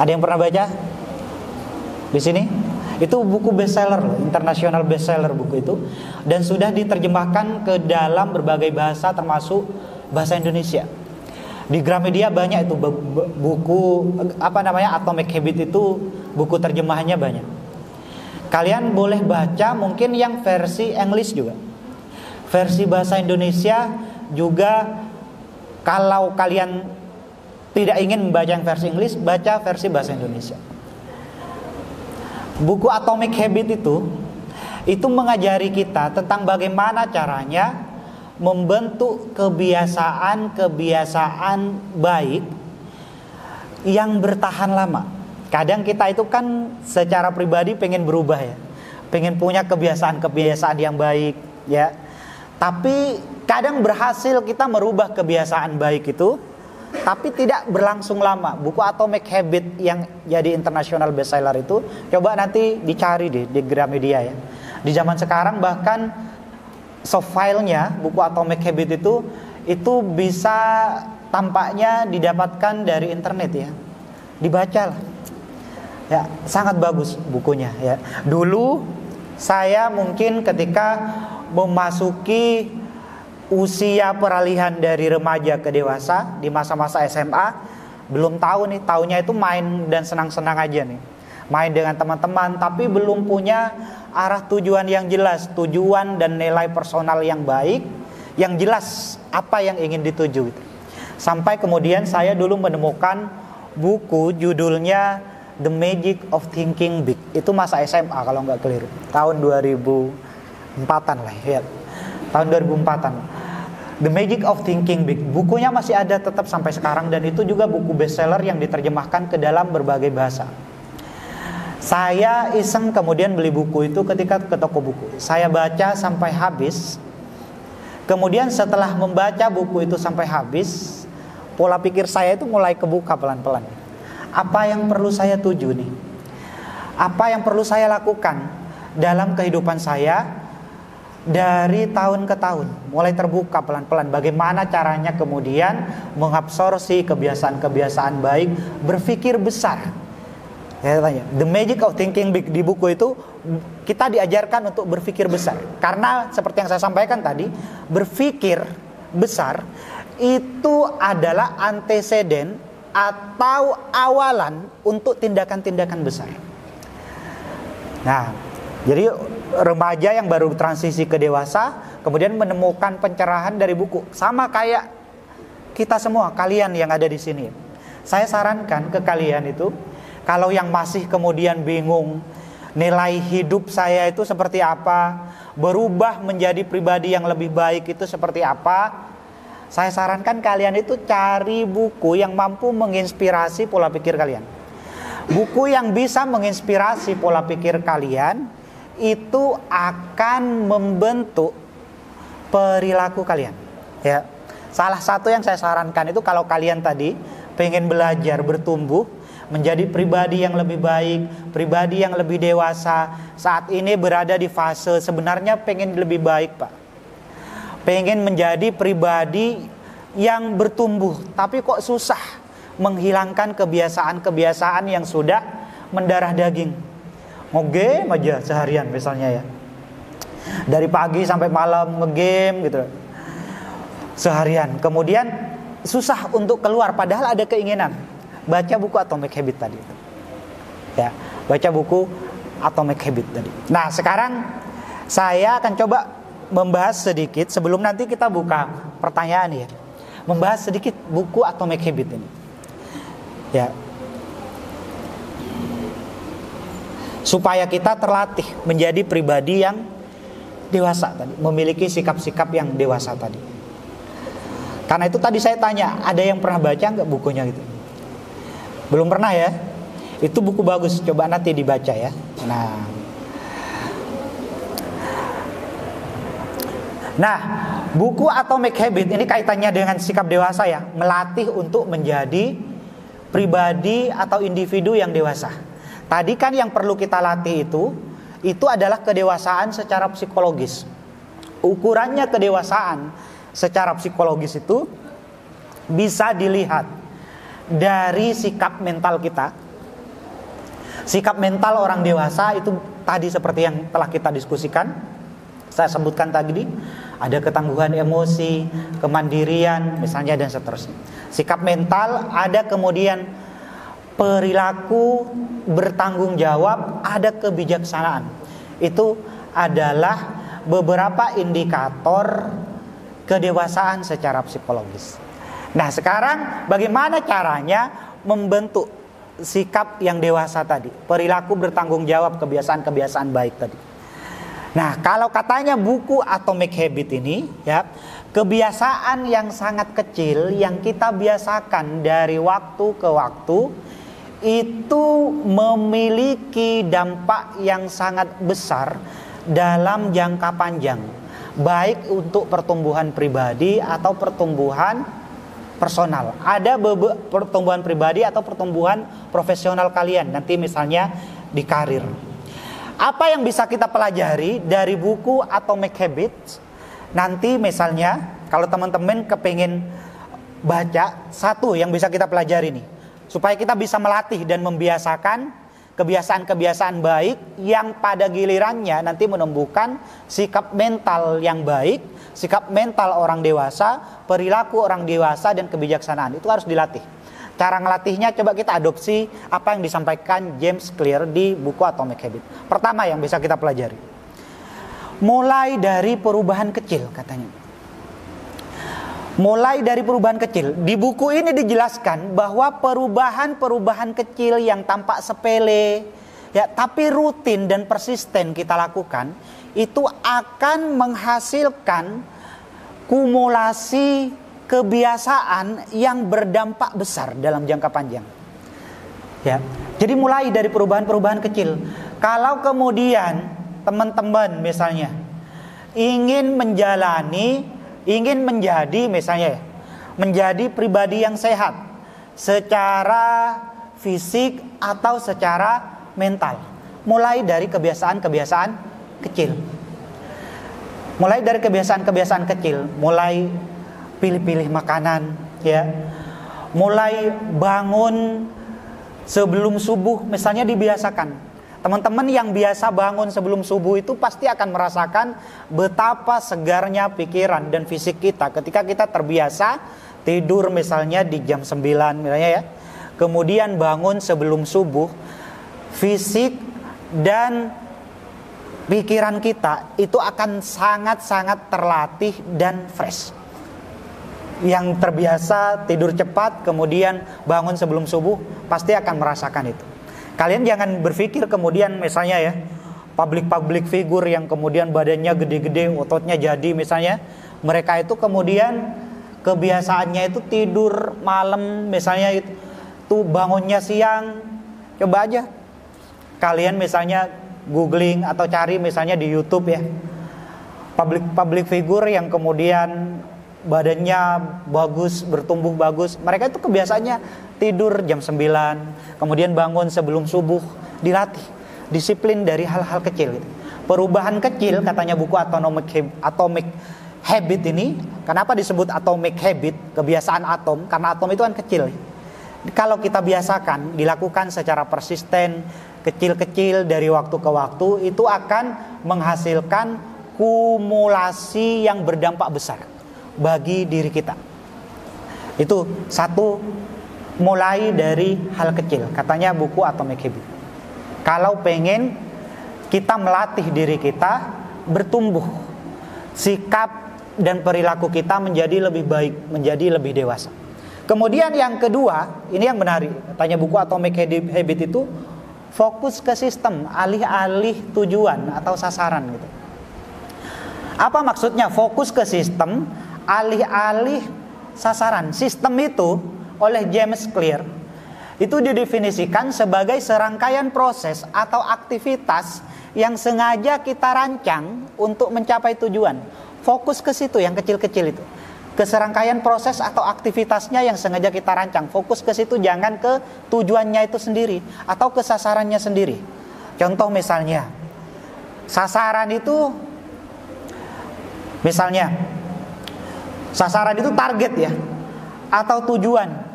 Ada yang pernah baca? Di sini? Itu buku bestseller, internasional bestseller buku itu, dan sudah diterjemahkan ke dalam berbagai bahasa termasuk bahasa Indonesia. Di Gramedia banyak itu buku Atomic Habit itu, buku terjemahannya banyak. Kalian boleh baca mungkin yang versi English juga. Versi bahasa Indonesia juga, kalau kalian tidak ingin membaca yang versi English, baca versi bahasa Indonesia. Buku Atomic Habit itu mengajari kita tentang bagaimana caranya membentuk kebiasaan-kebiasaan baik yang bertahan lama. Kadang kita itu kan secara pribadi pengen berubah, ya, pengen punya kebiasaan-kebiasaan yang baik, ya. Tapi kadang berhasil kita merubah kebiasaan baik itu, tapi tidak berlangsung lama. Buku Atomic Habit yang jadi international bestseller itu, coba nanti dicari deh di Gramedia, ya. Di zaman sekarang bahkan soft filenya buku Atomic Habit itu bisa tampaknya didapatkan dari internet, ya. Dibacalah, ya, sangat bagus bukunya, ya. Dulu saya mungkin ketika memasuki usia peralihan dari remaja ke dewasa, di masa-masa SMA, belum tahu nih, taunya itu main dan senang-senang aja nih, main dengan teman-teman, tapi belum punya arah tujuan yang jelas, tujuan dan nilai personal yang baik, yang jelas apa yang ingin dituju. Sampai kemudian saya dulu menemukan buku judulnya The Magic of Thinking Big. Itu masa SMA kalau nggak keliru, tahun 2004-an lah, ya. Tahun 2004-an. The Magic of Thinking Big. Bukunya masih ada tetap sampai sekarang, dan itu juga buku bestseller yang diterjemahkan ke dalam berbagai bahasa. Saya iseng kemudian beli buku itu ketika ke toko buku. Saya baca sampai habis. Kemudian setelah membaca buku itu sampai habis, pola pikir saya itu mulai kebuka pelan-pelan. Apa yang perlu saya tuju nih? Apa yang perlu saya lakukan dalam kehidupan saya dari tahun ke tahun? Mulai terbuka pelan-pelan. Bagaimana caranya kemudian mengabsorpsi kebiasaan-kebiasaan baik, berpikir besar. Saya tanya, The Magic of Thinking Big, di buku itu kita diajarkan untuk berpikir besar. Karena seperti yang saya sampaikan tadi, berpikir besar itu adalah anteseden atau awalan untuk tindakan-tindakan besar. Nah, jadi remaja yang baru transisi ke dewasa kemudian menemukan pencerahan dari buku, sama kayak kita semua, kalian yang ada di sini. Saya sarankan ke kalian itu, kalau yang masih kemudian bingung nilai hidup saya itu seperti apa, berubah menjadi pribadi yang lebih baik itu seperti apa, saya sarankan kalian itu cari buku yang mampu menginspirasi pola pikir kalian. Buku yang bisa menginspirasi pola pikir kalian itu akan membentuk perilaku kalian, ya. Salah satu yang saya sarankan itu, kalau kalian tadi pengen belajar bertumbuh menjadi pribadi yang lebih baik, pribadi yang lebih dewasa, saat ini berada di fase sebenarnya pengen lebih baik, Pak. Pengen menjadi pribadi yang bertumbuh, tapi kok susah menghilangkan kebiasaan-kebiasaan yang sudah mendarah daging. Ngegame aja seharian misalnya, ya. Dari pagi sampai malam ngegame gitu seharian. Kemudian susah untuk keluar, padahal ada keinginan. Baca buku Atomic Habit tadi. Ya, baca buku Atomic Habit tadi. Nah, sekarang saya akan coba membahas sedikit sebelum nanti kita buka pertanyaan, ya. Membahas sedikit buku Atomic Habit ini. Ya. Supaya kita terlatih menjadi pribadi yang dewasa tadi, memiliki sikap-sikap yang dewasa tadi. Karena itu tadi saya tanya, ada yang pernah baca nggak bukunya gitu? Belum pernah, ya? Itu buku bagus, coba nanti dibaca, ya. Nah, buku Atomic Habit ini kaitannya dengan sikap dewasa, ya, melatih untuk menjadi pribadi atau individu yang dewasa. Tadi kan yang perlu kita latih itu adalah kedewasaan secara psikologis. Ukurannya kedewasaan secara psikologis itu bisa dilihat dari sikap mental kita. Sikap mental orang dewasa itu tadi seperti yang telah kita diskusikan, saya sebutkan tadi, ada ketangguhan emosi, kemandirian misalnya, dan seterusnya. Sikap mental, ada kemudian perilaku bertanggung jawab, ada kebijaksanaan. Itu adalah beberapa indikator kedewasaan secara psikologis. Nah, sekarang bagaimana caranya membentuk sikap yang dewasa tadi, perilaku bertanggung jawab, kebiasaan-kebiasaan baik tadi. Nah, kalau katanya buku Atomic Habit ini, ya, kebiasaan yang sangat kecil yang kita biasakan dari waktu ke waktu itu memiliki dampak yang sangat besar dalam jangka panjang, baik untuk pertumbuhan pribadi atau pertumbuhan personal. Ada pertumbuhan pribadi atau pertumbuhan profesional kalian nanti, misalnya di karir. Apa yang bisa kita pelajari dari buku Atomic Habits? Nanti misalnya kalau teman-teman kepingin baca, satu yang bisa kita pelajari nih, supaya kita bisa melatih dan membiasakan kebiasaan-kebiasaan baik yang pada gilirannya nanti menumbuhkan sikap mental yang baik, sikap mental orang dewasa, perilaku orang dewasa, dan kebijaksanaan. Itu harus dilatih. Cara ngelatihnya coba kita adopsi apa yang disampaikan James Clear di buku Atomic Habit. Pertama yang bisa kita pelajari, mulai dari perubahan kecil katanya. Mulai dari perubahan kecil. Di buku ini dijelaskan bahwa perubahan-perubahan kecil yang tampak sepele, ya, tapi rutin dan persisten kita lakukan, itu akan menghasilkan kumulasi kebiasaan yang berdampak besar dalam jangka panjang. Ya. Jadi mulai dari perubahan-perubahan kecil. Kalau kemudian teman-teman misalnya ingin menjadi misalnya menjadi pribadi yang sehat secara fisik atau secara mental, mulai dari kebiasaan-kebiasaan kecil. Mulai dari kebiasaan-kebiasaan kecil, mulai pilih-pilih makanan, ya. Mulai bangun sebelum subuh misalnya dibiasakan. Teman-teman yang biasa bangun sebelum subuh itu pasti akan merasakan betapa segarnya pikiran dan fisik kita ketika kita terbiasa tidur misalnya di jam 9 misalnya, ya. Kemudian bangun sebelum subuh, fisik dan pikiran kita itu akan sangat-sangat terlatih dan fresh. Yang terbiasa tidur cepat kemudian bangun sebelum subuh pasti akan merasakan itu. Kalian jangan berpikir kemudian misalnya ya, public figure yang kemudian badannya gede-gede, ototnya jadi misalnya, mereka itu kemudian kebiasaannya itu tidur malam misalnya, itu bangunnya siang. Coba aja kalian misalnya googling atau cari misalnya di YouTube ya, public figure yang kemudian badannya bagus, bertumbuh bagus, mereka itu kebiasaannya tidur jam 9, kemudian bangun sebelum subuh, dilatih disiplin dari hal-hal kecil gitu. Perubahan kecil katanya buku Atomic Habit ini. Kenapa disebut Atomic Habit, kebiasaan atom? Karena atom itu kan kecil. Kalau kita biasakan dilakukan secara persisten, kecil-kecil dari waktu ke waktu, itu akan menghasilkan kumulasi yang berdampak besar bagi diri kita. Itu satu, mulai dari hal kecil, katanya buku Atomic Habit. Kalau pengen kita melatih diri kita bertumbuh, sikap dan perilaku kita menjadi lebih baik, menjadi lebih dewasa. Kemudian yang kedua, ini yang menarik, katanya buku Atomic Habit itu fokus ke sistem, alih-alih tujuan atau sasaran gitu. Apa maksudnya fokus ke sistem, alih-alih sasaran? Sistem itu oleh James Clear itu didefinisikan sebagai serangkaian proses atau aktivitas yang sengaja kita rancang untuk mencapai tujuan. Fokus ke situ yang kecil-kecil itu. Ke serangkaian proses atau aktivitasnya yang sengaja kita rancang. Fokus ke situ, jangan ke tujuannya itu sendiri atau ke sasarannya sendiri. Contoh misalnya, sasaran itu misalnya sasaran itu target ya, atau tujuan.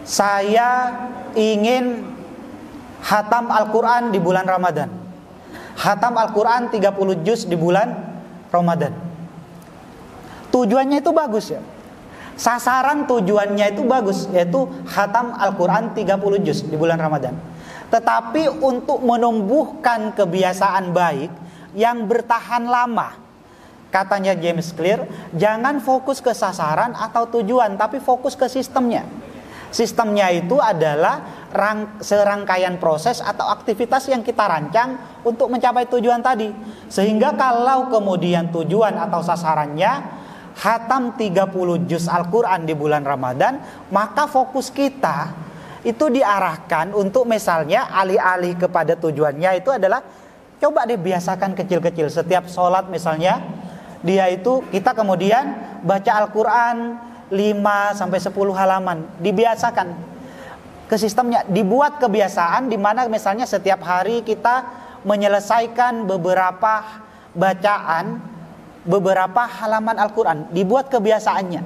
Saya ingin khatam Al-Quran di bulan Ramadan. Khatam Al-Quran 30 juz di bulan Ramadan. Tujuannya itu bagus ya. Sasaran tujuannya itu bagus, yaitu khatam Al-Quran 30 juz di bulan Ramadan. Tetapi untuk menumbuhkan kebiasaan baik yang bertahan lama, katanya James Clear, jangan fokus ke sasaran atau tujuan, tapi fokus ke sistemnya. Sistemnya itu adalah serangkaian proses atau aktivitas yang kita rancang untuk mencapai tujuan tadi. Sehingga kalau kemudian tujuan atau sasarannya khatam 30 juz Al-Quran di bulan Ramadan, maka fokus kita itu diarahkan untuk misalnya alih-alih kepada tujuannya itu adalah coba deh biasakan kecil-kecil. Setiap sholat misalnya, dia itu kita kemudian baca Al-Quran 5-10 halaman, dibiasakan ke sistemnya, dibuat kebiasaan di mana misalnya setiap hari kita menyelesaikan beberapa bacaan, beberapa halaman Al-Quran, dibuat kebiasaannya.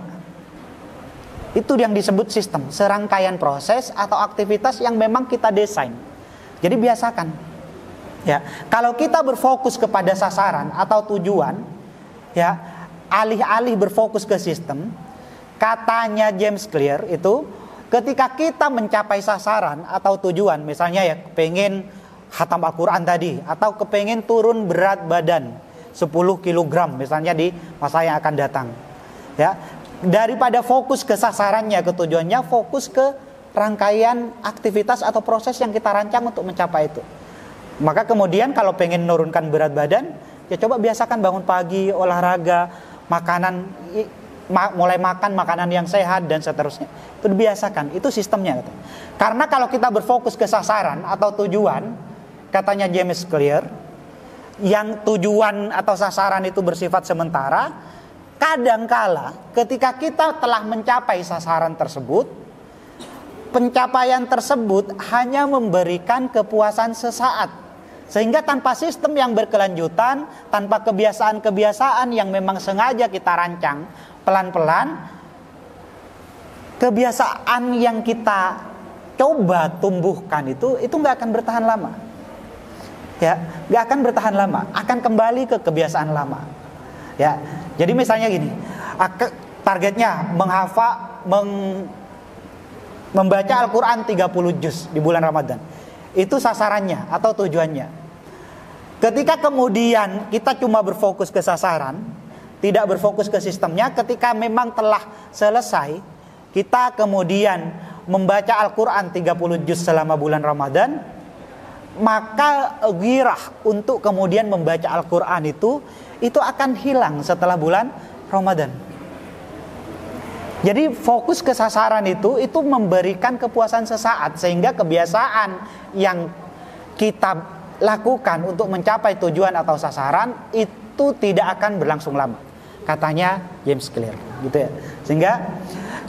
Itu yang disebut sistem, serangkaian proses atau aktivitas yang memang kita desain. Jadi biasakan. Ya, kalau kita berfokus kepada sasaran atau tujuan, ya, alih-alih berfokus ke sistem, katanya James Clear itu, ketika kita mencapai sasaran atau tujuan, misalnya ya pengen khatam Al-Quran tadi, atau kepengen turun berat badan 10 kg misalnya di masa yang akan datang, ya, daripada fokus ke sasarannya, ke tujuannya, fokus ke rangkaian aktivitas atau proses yang kita rancang untuk mencapai itu. Maka kemudian kalau pengen menurunkan berat badan, ya coba biasakan bangun pagi, olahraga, makanan, mulai makan makanan yang sehat dan seterusnya. Itu dibiasakan, itu sistemnya. Karena kalau kita berfokus ke sasaran atau tujuan, katanya James Clear, yang tujuan atau sasaran itu bersifat sementara, kadangkala ketika kita telah mencapai sasaran tersebut, pencapaian tersebut hanya memberikan kepuasan sesaat. Sehingga tanpa sistem yang berkelanjutan, tanpa kebiasaan-kebiasaan yang memang sengaja kita rancang pelan-pelan, kebiasaan yang kita coba tumbuhkan itu nggak akan bertahan lama. Ya, nggak akan bertahan lama, akan kembali ke kebiasaan lama. Ya, jadi misalnya gini, targetnya membaca Al-Quran 30 juz di bulan Ramadan. Itu sasarannya atau tujuannya. Ketika kemudian kita cuma berfokus ke sasaran, tidak berfokus ke sistemnya, ketika memang telah selesai, kita kemudian membaca Al-Quran 30 juz selama bulan Ramadan, maka ghirah untuk kemudian membaca Al-Quran itu akan hilang setelah bulan Ramadan. Jadi fokus ke sasaran itu memberikan kepuasan sesaat, sehingga kebiasaan yang kita lakukan untuk mencapai tujuan atau sasaran itu tidak akan berlangsung lama, katanya James Clear, gitu ya. Sehingga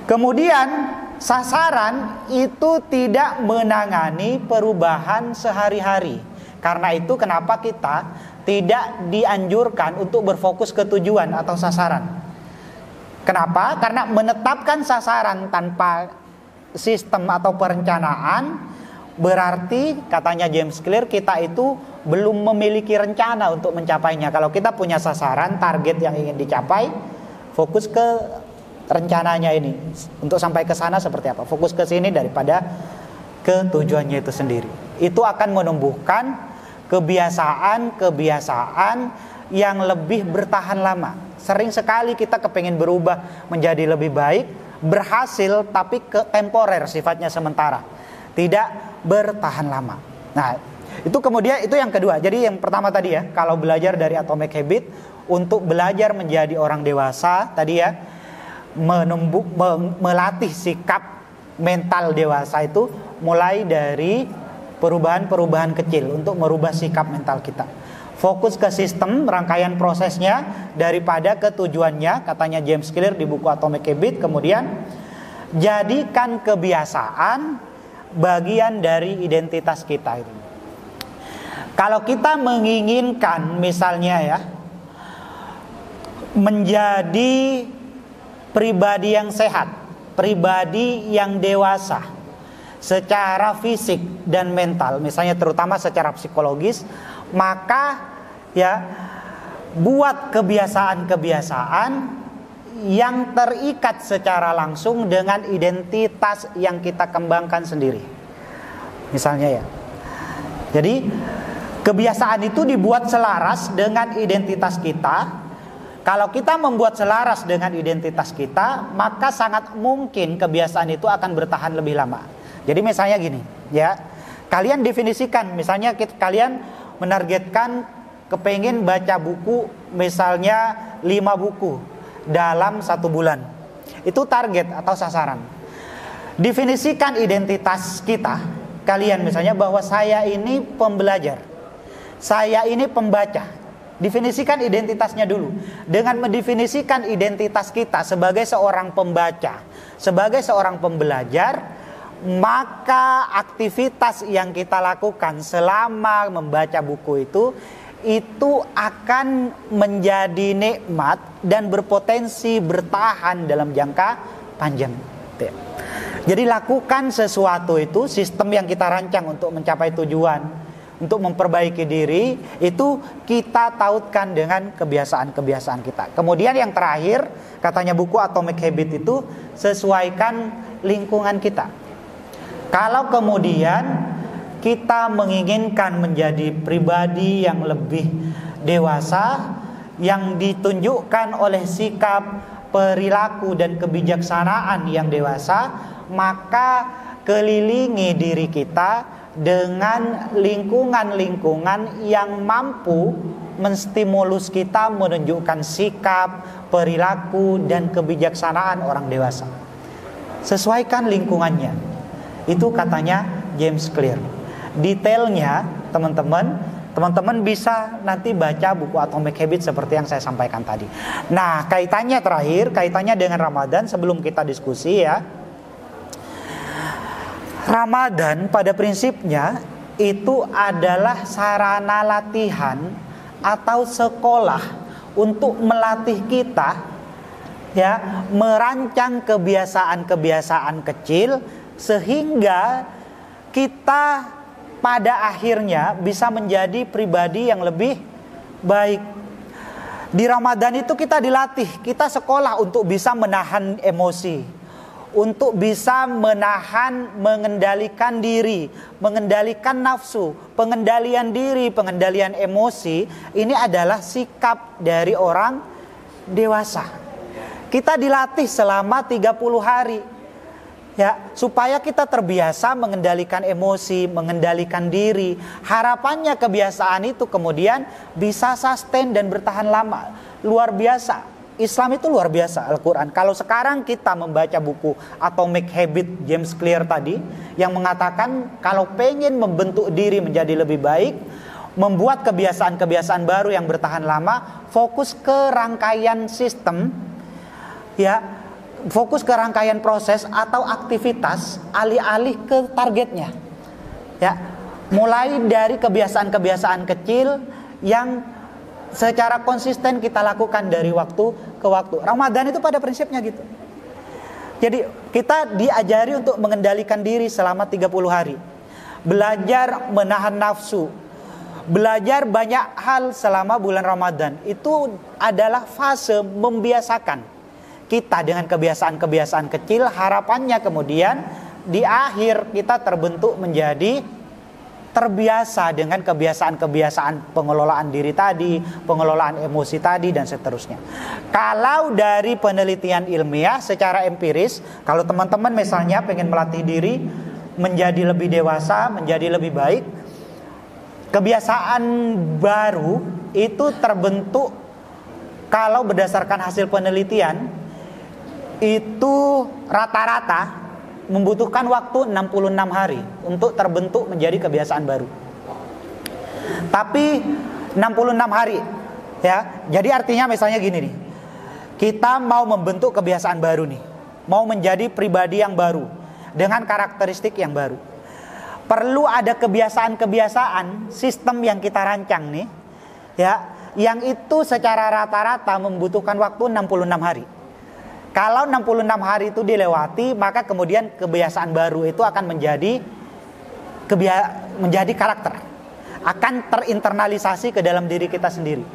kemudian sasaran itu tidak menangani perubahan sehari-hari. Karena itu kenapa kita tidak dianjurkan untuk berfokus ke tujuan atau sasaran. Kenapa? Karena menetapkan sasaran tanpa sistem atau perencanaan berarti, katanya James Clear, kita itu belum memiliki rencana untuk mencapainya. Kalau kita punya sasaran, target yang ingin dicapai, fokus ke rencananya ini. Untuk sampai ke sana seperti apa? Fokus ke sini daripada ke tujuannya itu sendiri. Itu akan menumbuhkan kebiasaan-kebiasaan yang lebih bertahan lama. Sering sekali kita kepengen berubah menjadi lebih baik, berhasil, tapi temporer, sifatnya sementara, tidak bertahan lama. Nah, itu kemudian itu yang kedua. Jadi yang pertama tadi ya, kalau belajar dari Atomic Habit untuk belajar menjadi orang dewasa tadi ya, melatih sikap mental dewasa itu mulai dari perubahan-perubahan kecil untuk merubah sikap mental kita. Fokus ke sistem, rangkaian prosesnya daripada ke tujuannya, katanya James Clear di buku Atomic Habit. Kemudian jadikan kebiasaan bagian dari identitas kita itu. Kalau kita menginginkan misalnya ya menjadi pribadi yang sehat, pribadi yang dewasa secara fisik dan mental, misalnya terutama secara psikologis, maka ya buat kebiasaan-kebiasaan yang terikat secara langsung dengan identitas yang kita kembangkan sendiri. Misalnya ya. Jadi kebiasaan itu dibuat selaras dengan identitas kita. Kalau kita membuat selaras dengan identitas kita, maka sangat mungkin kebiasaan itu akan bertahan lebih lama. Jadi misalnya gini, ya. Kalian definisikan, misalnya kalian menargetkan kepengen baca buku misalnya 5 buku dalam 1 bulan. Itu target atau sasaran. Definisikan identitas kita, kalian misalnya bahwa saya ini pembelajar, saya ini pembaca. Definisikan identitasnya dulu. Dengan mendefinisikan identitas kita sebagai seorang pembaca, sebagai seorang pembelajar, maka aktivitas yang kita lakukan selama membaca buku itu akan menjadi nikmat dan berpotensi bertahan dalam jangka panjang. Jadi lakukan sesuatu itu, sistem yang kita rancang untuk mencapai tujuan, untuk memperbaiki diri, itu kita tautkan dengan kebiasaan-kebiasaan kita. Kemudian yang terakhir, katanya buku Atomic Habit itu, sesuaikan lingkungan kita. Kalau kemudian kita menginginkan menjadi pribadi yang lebih dewasa, yang ditunjukkan oleh sikap, perilaku dan kebijaksanaan yang dewasa, maka kelilingi diri kita dengan lingkungan-lingkungan yang mampu menstimulus kita menunjukkan sikap, perilaku dan kebijaksanaan orang dewasa. Sesuaikan lingkungannya. Itu katanya James Clear. Detailnya teman-teman bisa nanti baca buku Atomic Habit seperti yang saya sampaikan tadi. Nah, kaitannya terakhir, kaitannya dengan Ramadan sebelum kita diskusi ya. Ramadan pada prinsipnya itu adalah sarana latihan atau sekolah untuk melatih kita ya, merancang kebiasaan-kebiasaan kecil sehingga kita pada akhirnya bisa menjadi pribadi yang lebih baik. Di Ramadan itu kita dilatih, kita sekolah untuk bisa menahan emosi, untuk bisa menahan, mengendalikan diri, mengendalikan nafsu, pengendalian diri, pengendalian emosi. Ini adalah sikap dari orang dewasa. Kita dilatih selama 30 hari, ya, supaya kita terbiasa mengendalikan emosi, mengendalikan diri. Harapannya kebiasaan itu kemudian bisa sustain dan bertahan lama. Luar biasa. Islam itu luar biasa, Al-Quran. Kalau sekarang kita membaca buku Atomic Habit James Clear tadi, yang mengatakan kalau pengen membentuk diri menjadi lebih baik, membuat kebiasaan-kebiasaan baru yang bertahan lama, fokus ke rangkaian sistem, ya, fokus ke rangkaian proses atau aktivitas, alih-alih ke targetnya, ya. Mulai dari kebiasaan-kebiasaan kecil yang secara konsisten kita lakukan dari waktu ke waktu. Ramadan itu pada prinsipnya gitu. Jadi kita diajari untuk mengendalikan diri selama 30 hari. Belajar menahan nafsu. Belajar banyak hal selama bulan Ramadan. Itu adalah fase membiasakan kita dengan kebiasaan-kebiasaan kecil. Harapannya kemudian di akhir kita terbentuk menjadi terbiasa dengan kebiasaan-kebiasaan pengelolaan diri tadi, pengelolaan emosi tadi, dan seterusnya. Kalau dari penelitian ilmiah secara empiris, kalau teman-teman misalnya pengen melatih diri menjadi lebih dewasa, menjadi lebih baik, kebiasaan baru itu terbentuk, kalau berdasarkan hasil penelitian, itu rata-rata membutuhkan waktu 66 hari untuk terbentuk menjadi kebiasaan baru. Tapi 66 hari, ya. Jadi artinya misalnya gini nih. Kita mau membentuk kebiasaan baru nih. Mau menjadi pribadi yang baru dengan karakteristik yang baru. Perlu ada kebiasaan-kebiasaan, sistem yang kita rancang nih, ya, yang itu secara rata-rata membutuhkan waktu 66 hari. Kalau 66 hari itu dilewati, maka kemudian kebiasaan baru itu akan menjadi karakter, akan terinternalisasi ke dalam diri kita sendiri.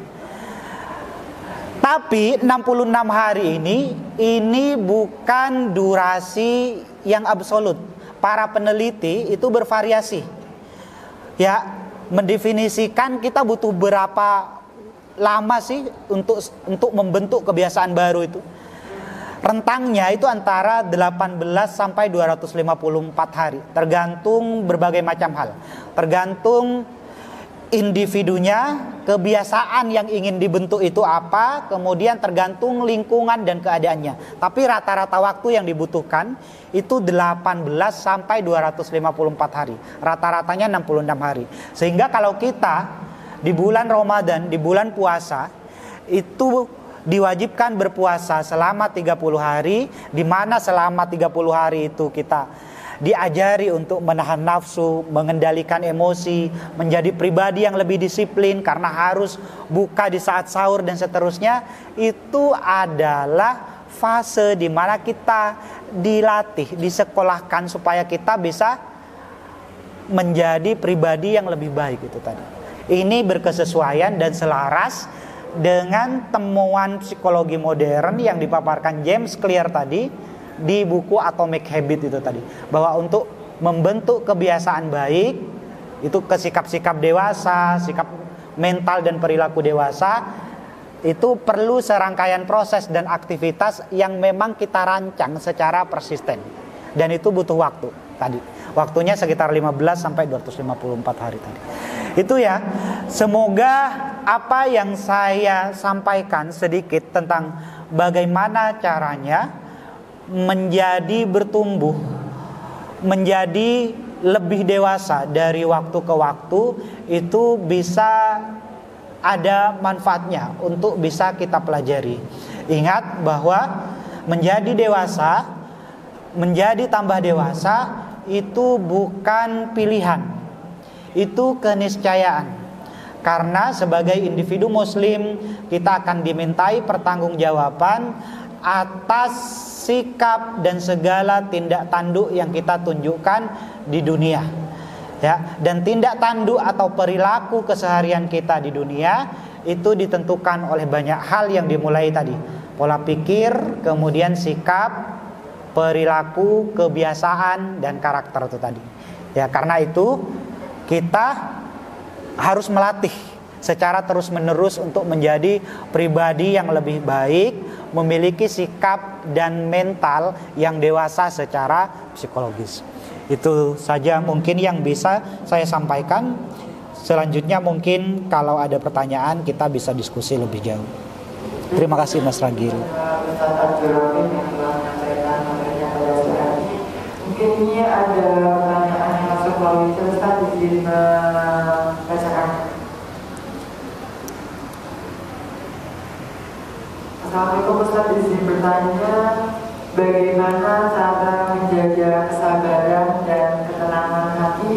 Tapi 66 hari ini bukan durasi yang absolut. Para peneliti itu bervariasi, ya, mendefinisikan kita butuh berapa lama sih untuk membentuk kebiasaan baru itu. Rentangnya itu antara 18 sampai 254 hari, tergantung berbagai macam hal. Tergantung individunya, kebiasaan yang ingin dibentuk itu apa, kemudian tergantung lingkungan dan keadaannya. Tapi rata-rata waktu yang dibutuhkan itu 18 sampai 254 hari. Rata-ratanya 66 hari. Sehingga kalau kita di bulan Ramadan, di bulan puasa, itu diwajibkan berpuasa selama 30 hari, di mana selama 30 hari itu kita diajari untuk menahan nafsu, mengendalikan emosi, menjadi pribadi yang lebih disiplin karena harus buka di saat sahur dan seterusnya. Itu adalah fase di mana kita dilatih, disekolahkan supaya kita bisa menjadi pribadi yang lebih baik itu tadi. Ini berkesesuaian dan selaras dengan temuan psikologi modern yang dipaparkan James Clear tadi di buku Atomic Habit itu tadi, bahwa untuk membentuk kebiasaan baik itu ke sikap-sikap dewasa, sikap mental dan perilaku dewasa, itu perlu serangkaian proses dan aktivitas yang memang kita rancang secara persisten, dan itu butuh waktu tadi. Waktunya sekitar 15 sampai 254 hari tadi. Itu ya, semoga apa yang saya sampaikan sedikit tentang bagaimana caranya menjadi bertumbuh, menjadi lebih dewasa dari waktu ke waktu, itu bisa ada manfaatnya untuk bisa kita pelajari. Ingat bahwa menjadi dewasa, menjadi tambah dewasa itu bukan pilihan, itu keniscayaan. Karena sebagai individu muslim kita akan dimintai pertanggungjawaban atas sikap dan segala tindak tanduk yang kita tunjukkan di dunia, ya. Dan tindak tanduk atau perilaku keseharian kita di dunia itu ditentukan oleh banyak hal yang dimulai tadi, pola pikir, kemudian sikap, perilaku, kebiasaan, dan karakter itu tadi. Ya, karena itu kita harus melatih secara terus-menerus untuk menjadi pribadi yang lebih baik, memiliki sikap dan mental yang dewasa secara psikologis. Itu saja mungkin yang bisa saya sampaikan. Selanjutnya mungkin kalau ada pertanyaan kita bisa diskusi lebih jauh. Terima kasih Mas Ragil. Mungkin ini ada pertanyaan yang masuk melalui chat, izin membacakan. Assalamualaikum Ustaz, izin bertanya, bagaimana cara menjaga kesabaran dan ketenangan hati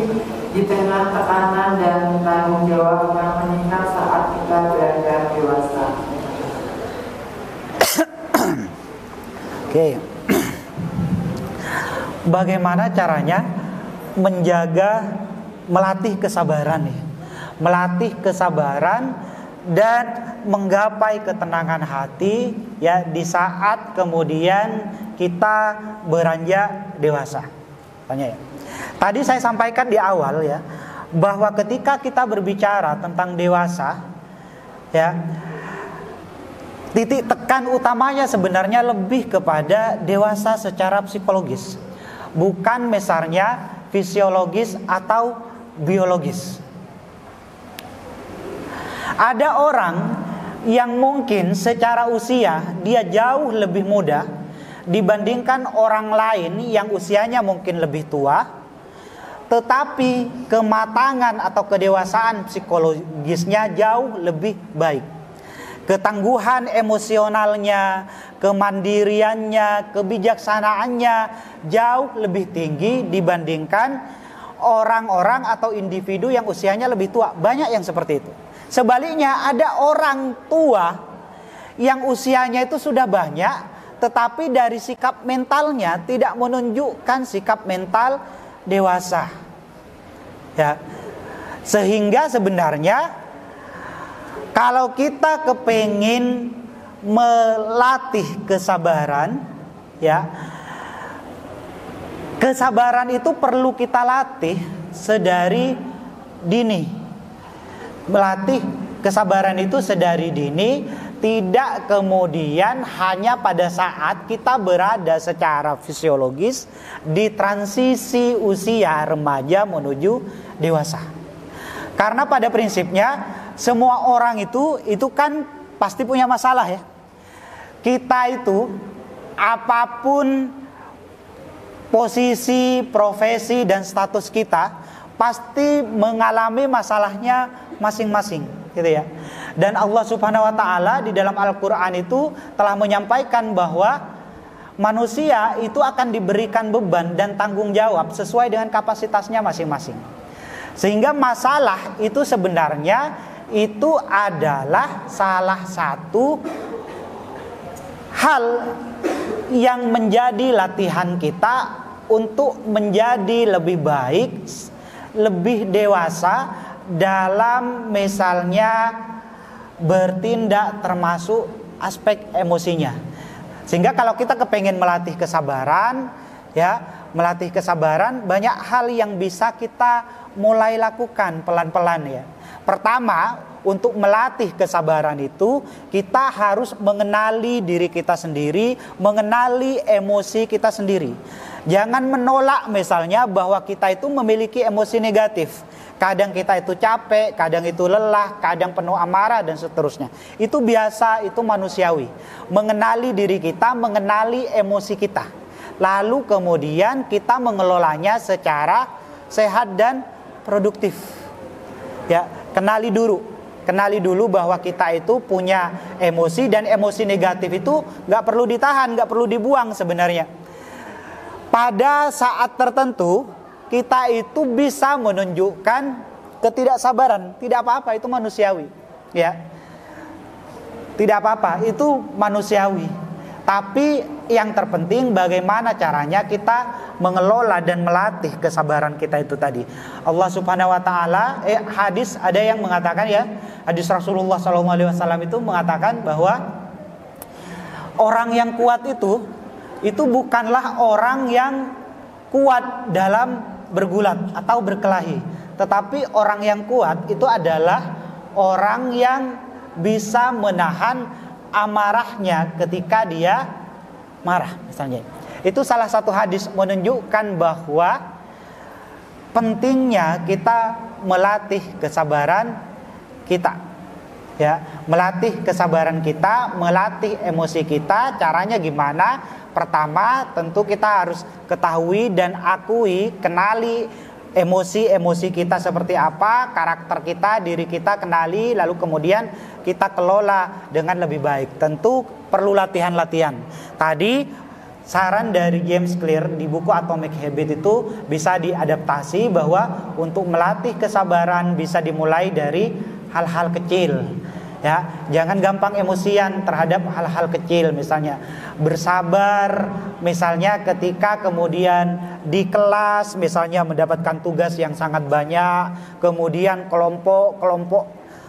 di tengah tekanan dan tanggung jawab yang meningkat saat kita beranjak dewasa? Oke. Bagaimana caranya melatih kesabaran ya? Melatih kesabaran dan menggapai ketenangan hati ya di saat kemudian kita beranjak dewasa. Tanya ya. Tadi saya sampaikan di awal ya, bahwa ketika kita berbicara tentang dewasa ya, titik tekan utamanya sebenarnya lebih kepada dewasa secara psikologis, bukan misalnya fisiologis atau biologis. Ada orang yang mungkin secara usia dia jauh lebih muda dibandingkan orang lain yang usianya mungkin lebih tua, tetapi kematangan atau kedewasaan psikologisnya jauh lebih baik. Ketangguhan emosionalnya, kemandiriannya, kebijaksanaannya jauh lebih tinggi dibandingkan orang-orang atau individu yang usianya lebih tua. Banyak yang seperti itu. Sebaliknya ada orang tua yang usianya itu sudah banyak, tetapi dari sikap mentalnya tidak menunjukkan sikap mental dewasa. Ya. Sehingga sebenarnya kalau kita kepengin melatih kesabaran, ya, kesabaran itu perlu kita latih sedari dini. Melatih kesabaran itu sedari dini, tidak kemudian hanya pada saat kita berada secara fisiologis di transisi usia remaja menuju dewasa. Karena pada prinsipnya semua orang itu kan pasti punya masalah ya. Kita itu apapun posisi, profesi dan status kita pasti mengalami masalahnya masing-masing, gitu ya. Dan Allah Subhanahu wa taala di dalam Al-Qur'an itu telah menyampaikan bahwa manusia itu akan diberikan beban dan tanggung jawab sesuai dengan kapasitasnya masing-masing. Sehingga masalah itu sebenarnya itu adalah salah satu hal yang menjadi latihan kita untuk menjadi lebih baik, lebih dewasa dalam misalnya bertindak termasuk aspek emosinya. Sehingga kalau kita kepengen melatih kesabaran, ya, melatih kesabaran, banyak hal yang bisa kita mulai lakukan pelan-pelan ya. Pertama, untuk melatih kesabaran itu kita harus mengenali diri kita sendiri, mengenali emosi kita sendiri. Jangan menolak misalnya bahwa kita itu memiliki emosi negatif. Kadang kita itu capek, kadang itu lelah, kadang penuh amarah dan seterusnya. Itu biasa, itu manusiawi. Mengenali diri kita, mengenali emosi kita. Lalu kemudian kita mengelolanya secara sehat dan produktif. Ya, kenali dulu bahwa kita itu punya emosi, dan emosi negatif itu gak perlu ditahan, gak perlu dibuang sebenarnya. Pada saat tertentu kita itu bisa menunjukkan ketidaksabaran, tidak apa-apa, itu manusiawi, ya. Tidak apa-apa, itu manusiawi. Tapi yang terpenting bagaimana caranya kita mengelola dan melatih kesabaran kita itu tadi. Allah Subhanahu wa taala, hadis ada yang mengatakan ya, hadis Rasulullah SAW itu mengatakan bahwa orang yang kuat itu itu bukanlah orang yang kuat dalam bergulat atau berkelahi, tetapi orang yang kuat itu adalah orang yang bisa menahan amarahnya ketika dia marah misalnya. Itu salah satu hadis menunjukkan bahwa pentingnya kita melatih kesabaran kita, ya, melatih kesabaran kita, melatih emosi kita. Caranya gimana? Pertama, tentu kita harus ketahui dan akui, kenali emosi-emosi kita seperti apa, karakter kita, diri kita kenali, lalu kemudian kita kelola dengan lebih baik. Tentu perlu latihan-latihan. Tadi saran dari James Clear di buku Atomic Habit itu bisa diadaptasi bahwa untuk melatih kesabaran bisa dimulai dari hal-hal kecil. Ya, jangan gampang emosian terhadap hal-hal kecil, misalnya bersabar misalnya ketika kemudian di kelas misalnya mendapatkan tugas yang sangat banyak, kemudian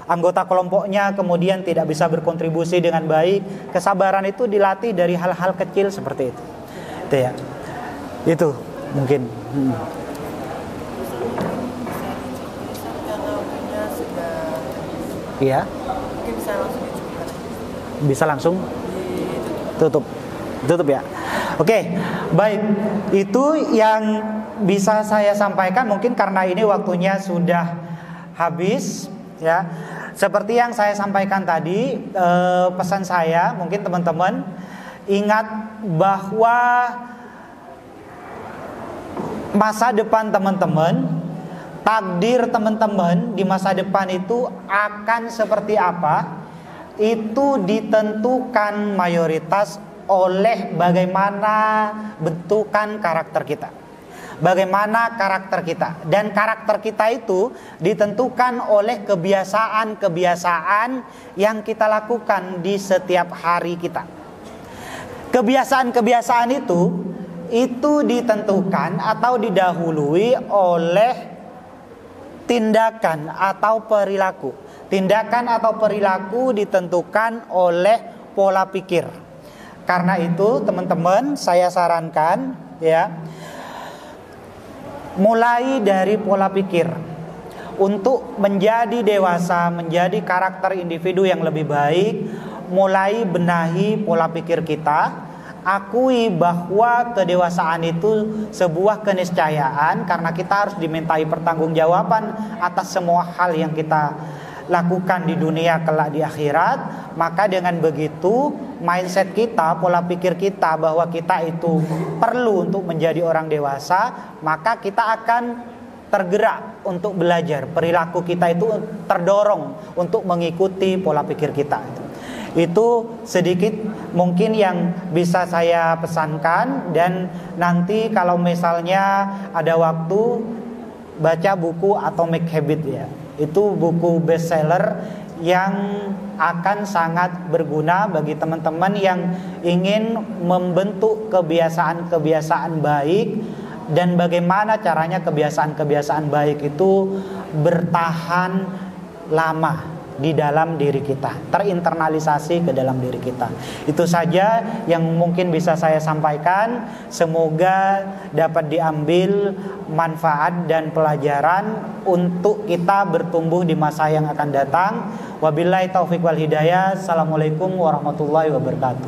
anggota kelompoknya kemudian tidak bisa berkontribusi dengan baik. Kesabaran itu dilatih dari hal-hal kecil seperti itu. Itu ya. Itu mungkin. Iya. Mungkin bisa langsung dicoba. Bisa langsung tutup ya. Oke, baik. Itu yang bisa saya sampaikan, mungkin karena ini waktunya sudah habis ya. Seperti yang saya sampaikan tadi, pesan saya mungkin teman-teman ingat bahwa masa depan teman-teman, takdir teman-teman di masa depan itu akan seperti apa, itu ditentukan mayoritas oleh bagaimana bentukan karakter kita. Bagaimana karakter kita, dan karakter kita itu ditentukan oleh kebiasaan-kebiasaan yang kita lakukan di setiap hari kita. Kebiasaan-kebiasaan itu ditentukan atau didahului oleh tindakan atau perilaku. Tindakan atau perilaku ditentukan oleh pola pikir. Karena itu teman-teman, saya sarankan ya, mulai dari pola pikir. Untuk menjadi dewasa, menjadi karakter individu yang lebih baik, mulai benahi pola pikir kita. Akui bahwa kedewasaan itu sebuah keniscayaan, karena kita harus dimintai pertanggungjawaban atas semua hal yang kita lakukan di dunia kelak di akhirat. Maka dengan begitu mindset kita, pola pikir kita bahwa kita itu perlu untuk menjadi orang dewasa, maka kita akan tergerak untuk belajar. Perilaku kita itu terdorong untuk mengikuti pola pikir kita. Itu sedikit mungkin yang bisa saya pesankan. Dan nanti kalau misalnya ada waktu, baca buku Atomic Habit ya. Itu buku bestseller yang akan sangat berguna bagi teman-teman yang ingin membentuk kebiasaan-kebiasaan baik, dan bagaimana caranya kebiasaan-kebiasaan baik itu bertahan lama di dalam diri kita, terinternalisasi ke dalam diri kita. Itu saja yang mungkin bisa saya sampaikan. Semoga dapat diambil manfaat dan pelajaran untuk kita bertumbuh di masa yang akan datang. Wabillahi taufiq wal hidayah. Assalamualaikum warahmatullahi wabarakatuh.